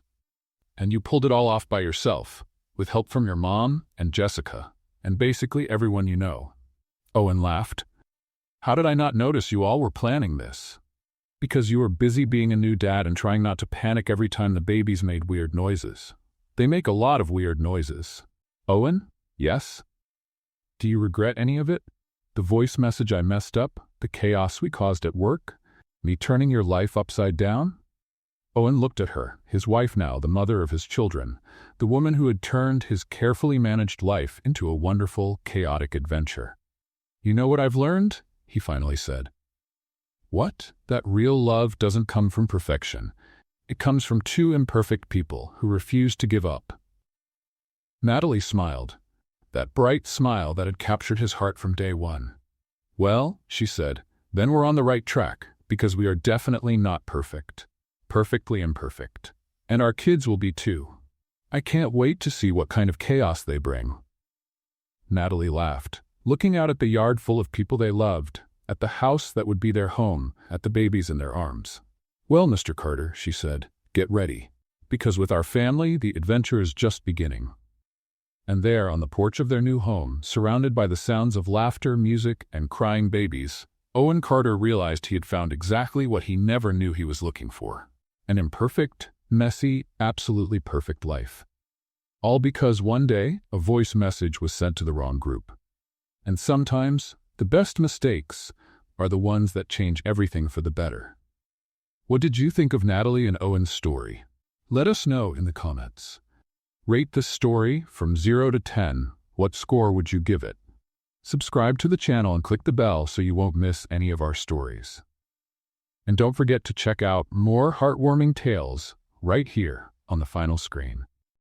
And you pulled it all off by yourself, with help from your mom and Jessica, and basically everyone you know." Owen laughed. "How did I not notice you all were planning this?" "Because you were busy being a new dad and trying not to panic every time the babies made weird noises. They make a lot of weird noises." "Owen? Yes? Do you regret any of it? The voice message I messed up? The chaos we caused at work? Me turning your life upside down?" Owen looked at her, his wife now, the mother of his children, the woman who had turned his carefully managed life into a wonderful, chaotic adventure. "You know what I've learned?" he finally said. "What? That real love doesn't come from perfection. It comes from two imperfect people who refuse to give up." Natalie smiled, that bright smile that had captured his heart from day one. "Well," she said, "then we're on the right track, because we are definitely not perfect. Perfectly imperfect. And our kids will be too. I can't wait to see what kind of chaos they bring." Natalie laughed, looking out at the yard full of people they loved, at the house that would be their home, at the babies in their arms. "Well, Mr. Carter," she said, "get ready. Because with our family, the adventure is just beginning." And there, on the porch of their new home, surrounded by the sounds of laughter, music, and crying babies, Owen Carter realized he had found exactly what he never knew he was looking for. An imperfect, messy, absolutely perfect life. All because one day, a voice message was sent to the wrong group. And sometimes, the best mistakes are the ones that change everything for the better. What did you think of Natalie and Owen's story? Let us know in the comments. Rate this story from 0 to 10. What score would you give it? Subscribe to the channel and click the bell so you won't miss any of our stories. And don't forget to check out more heartwarming tales right here on the final screen.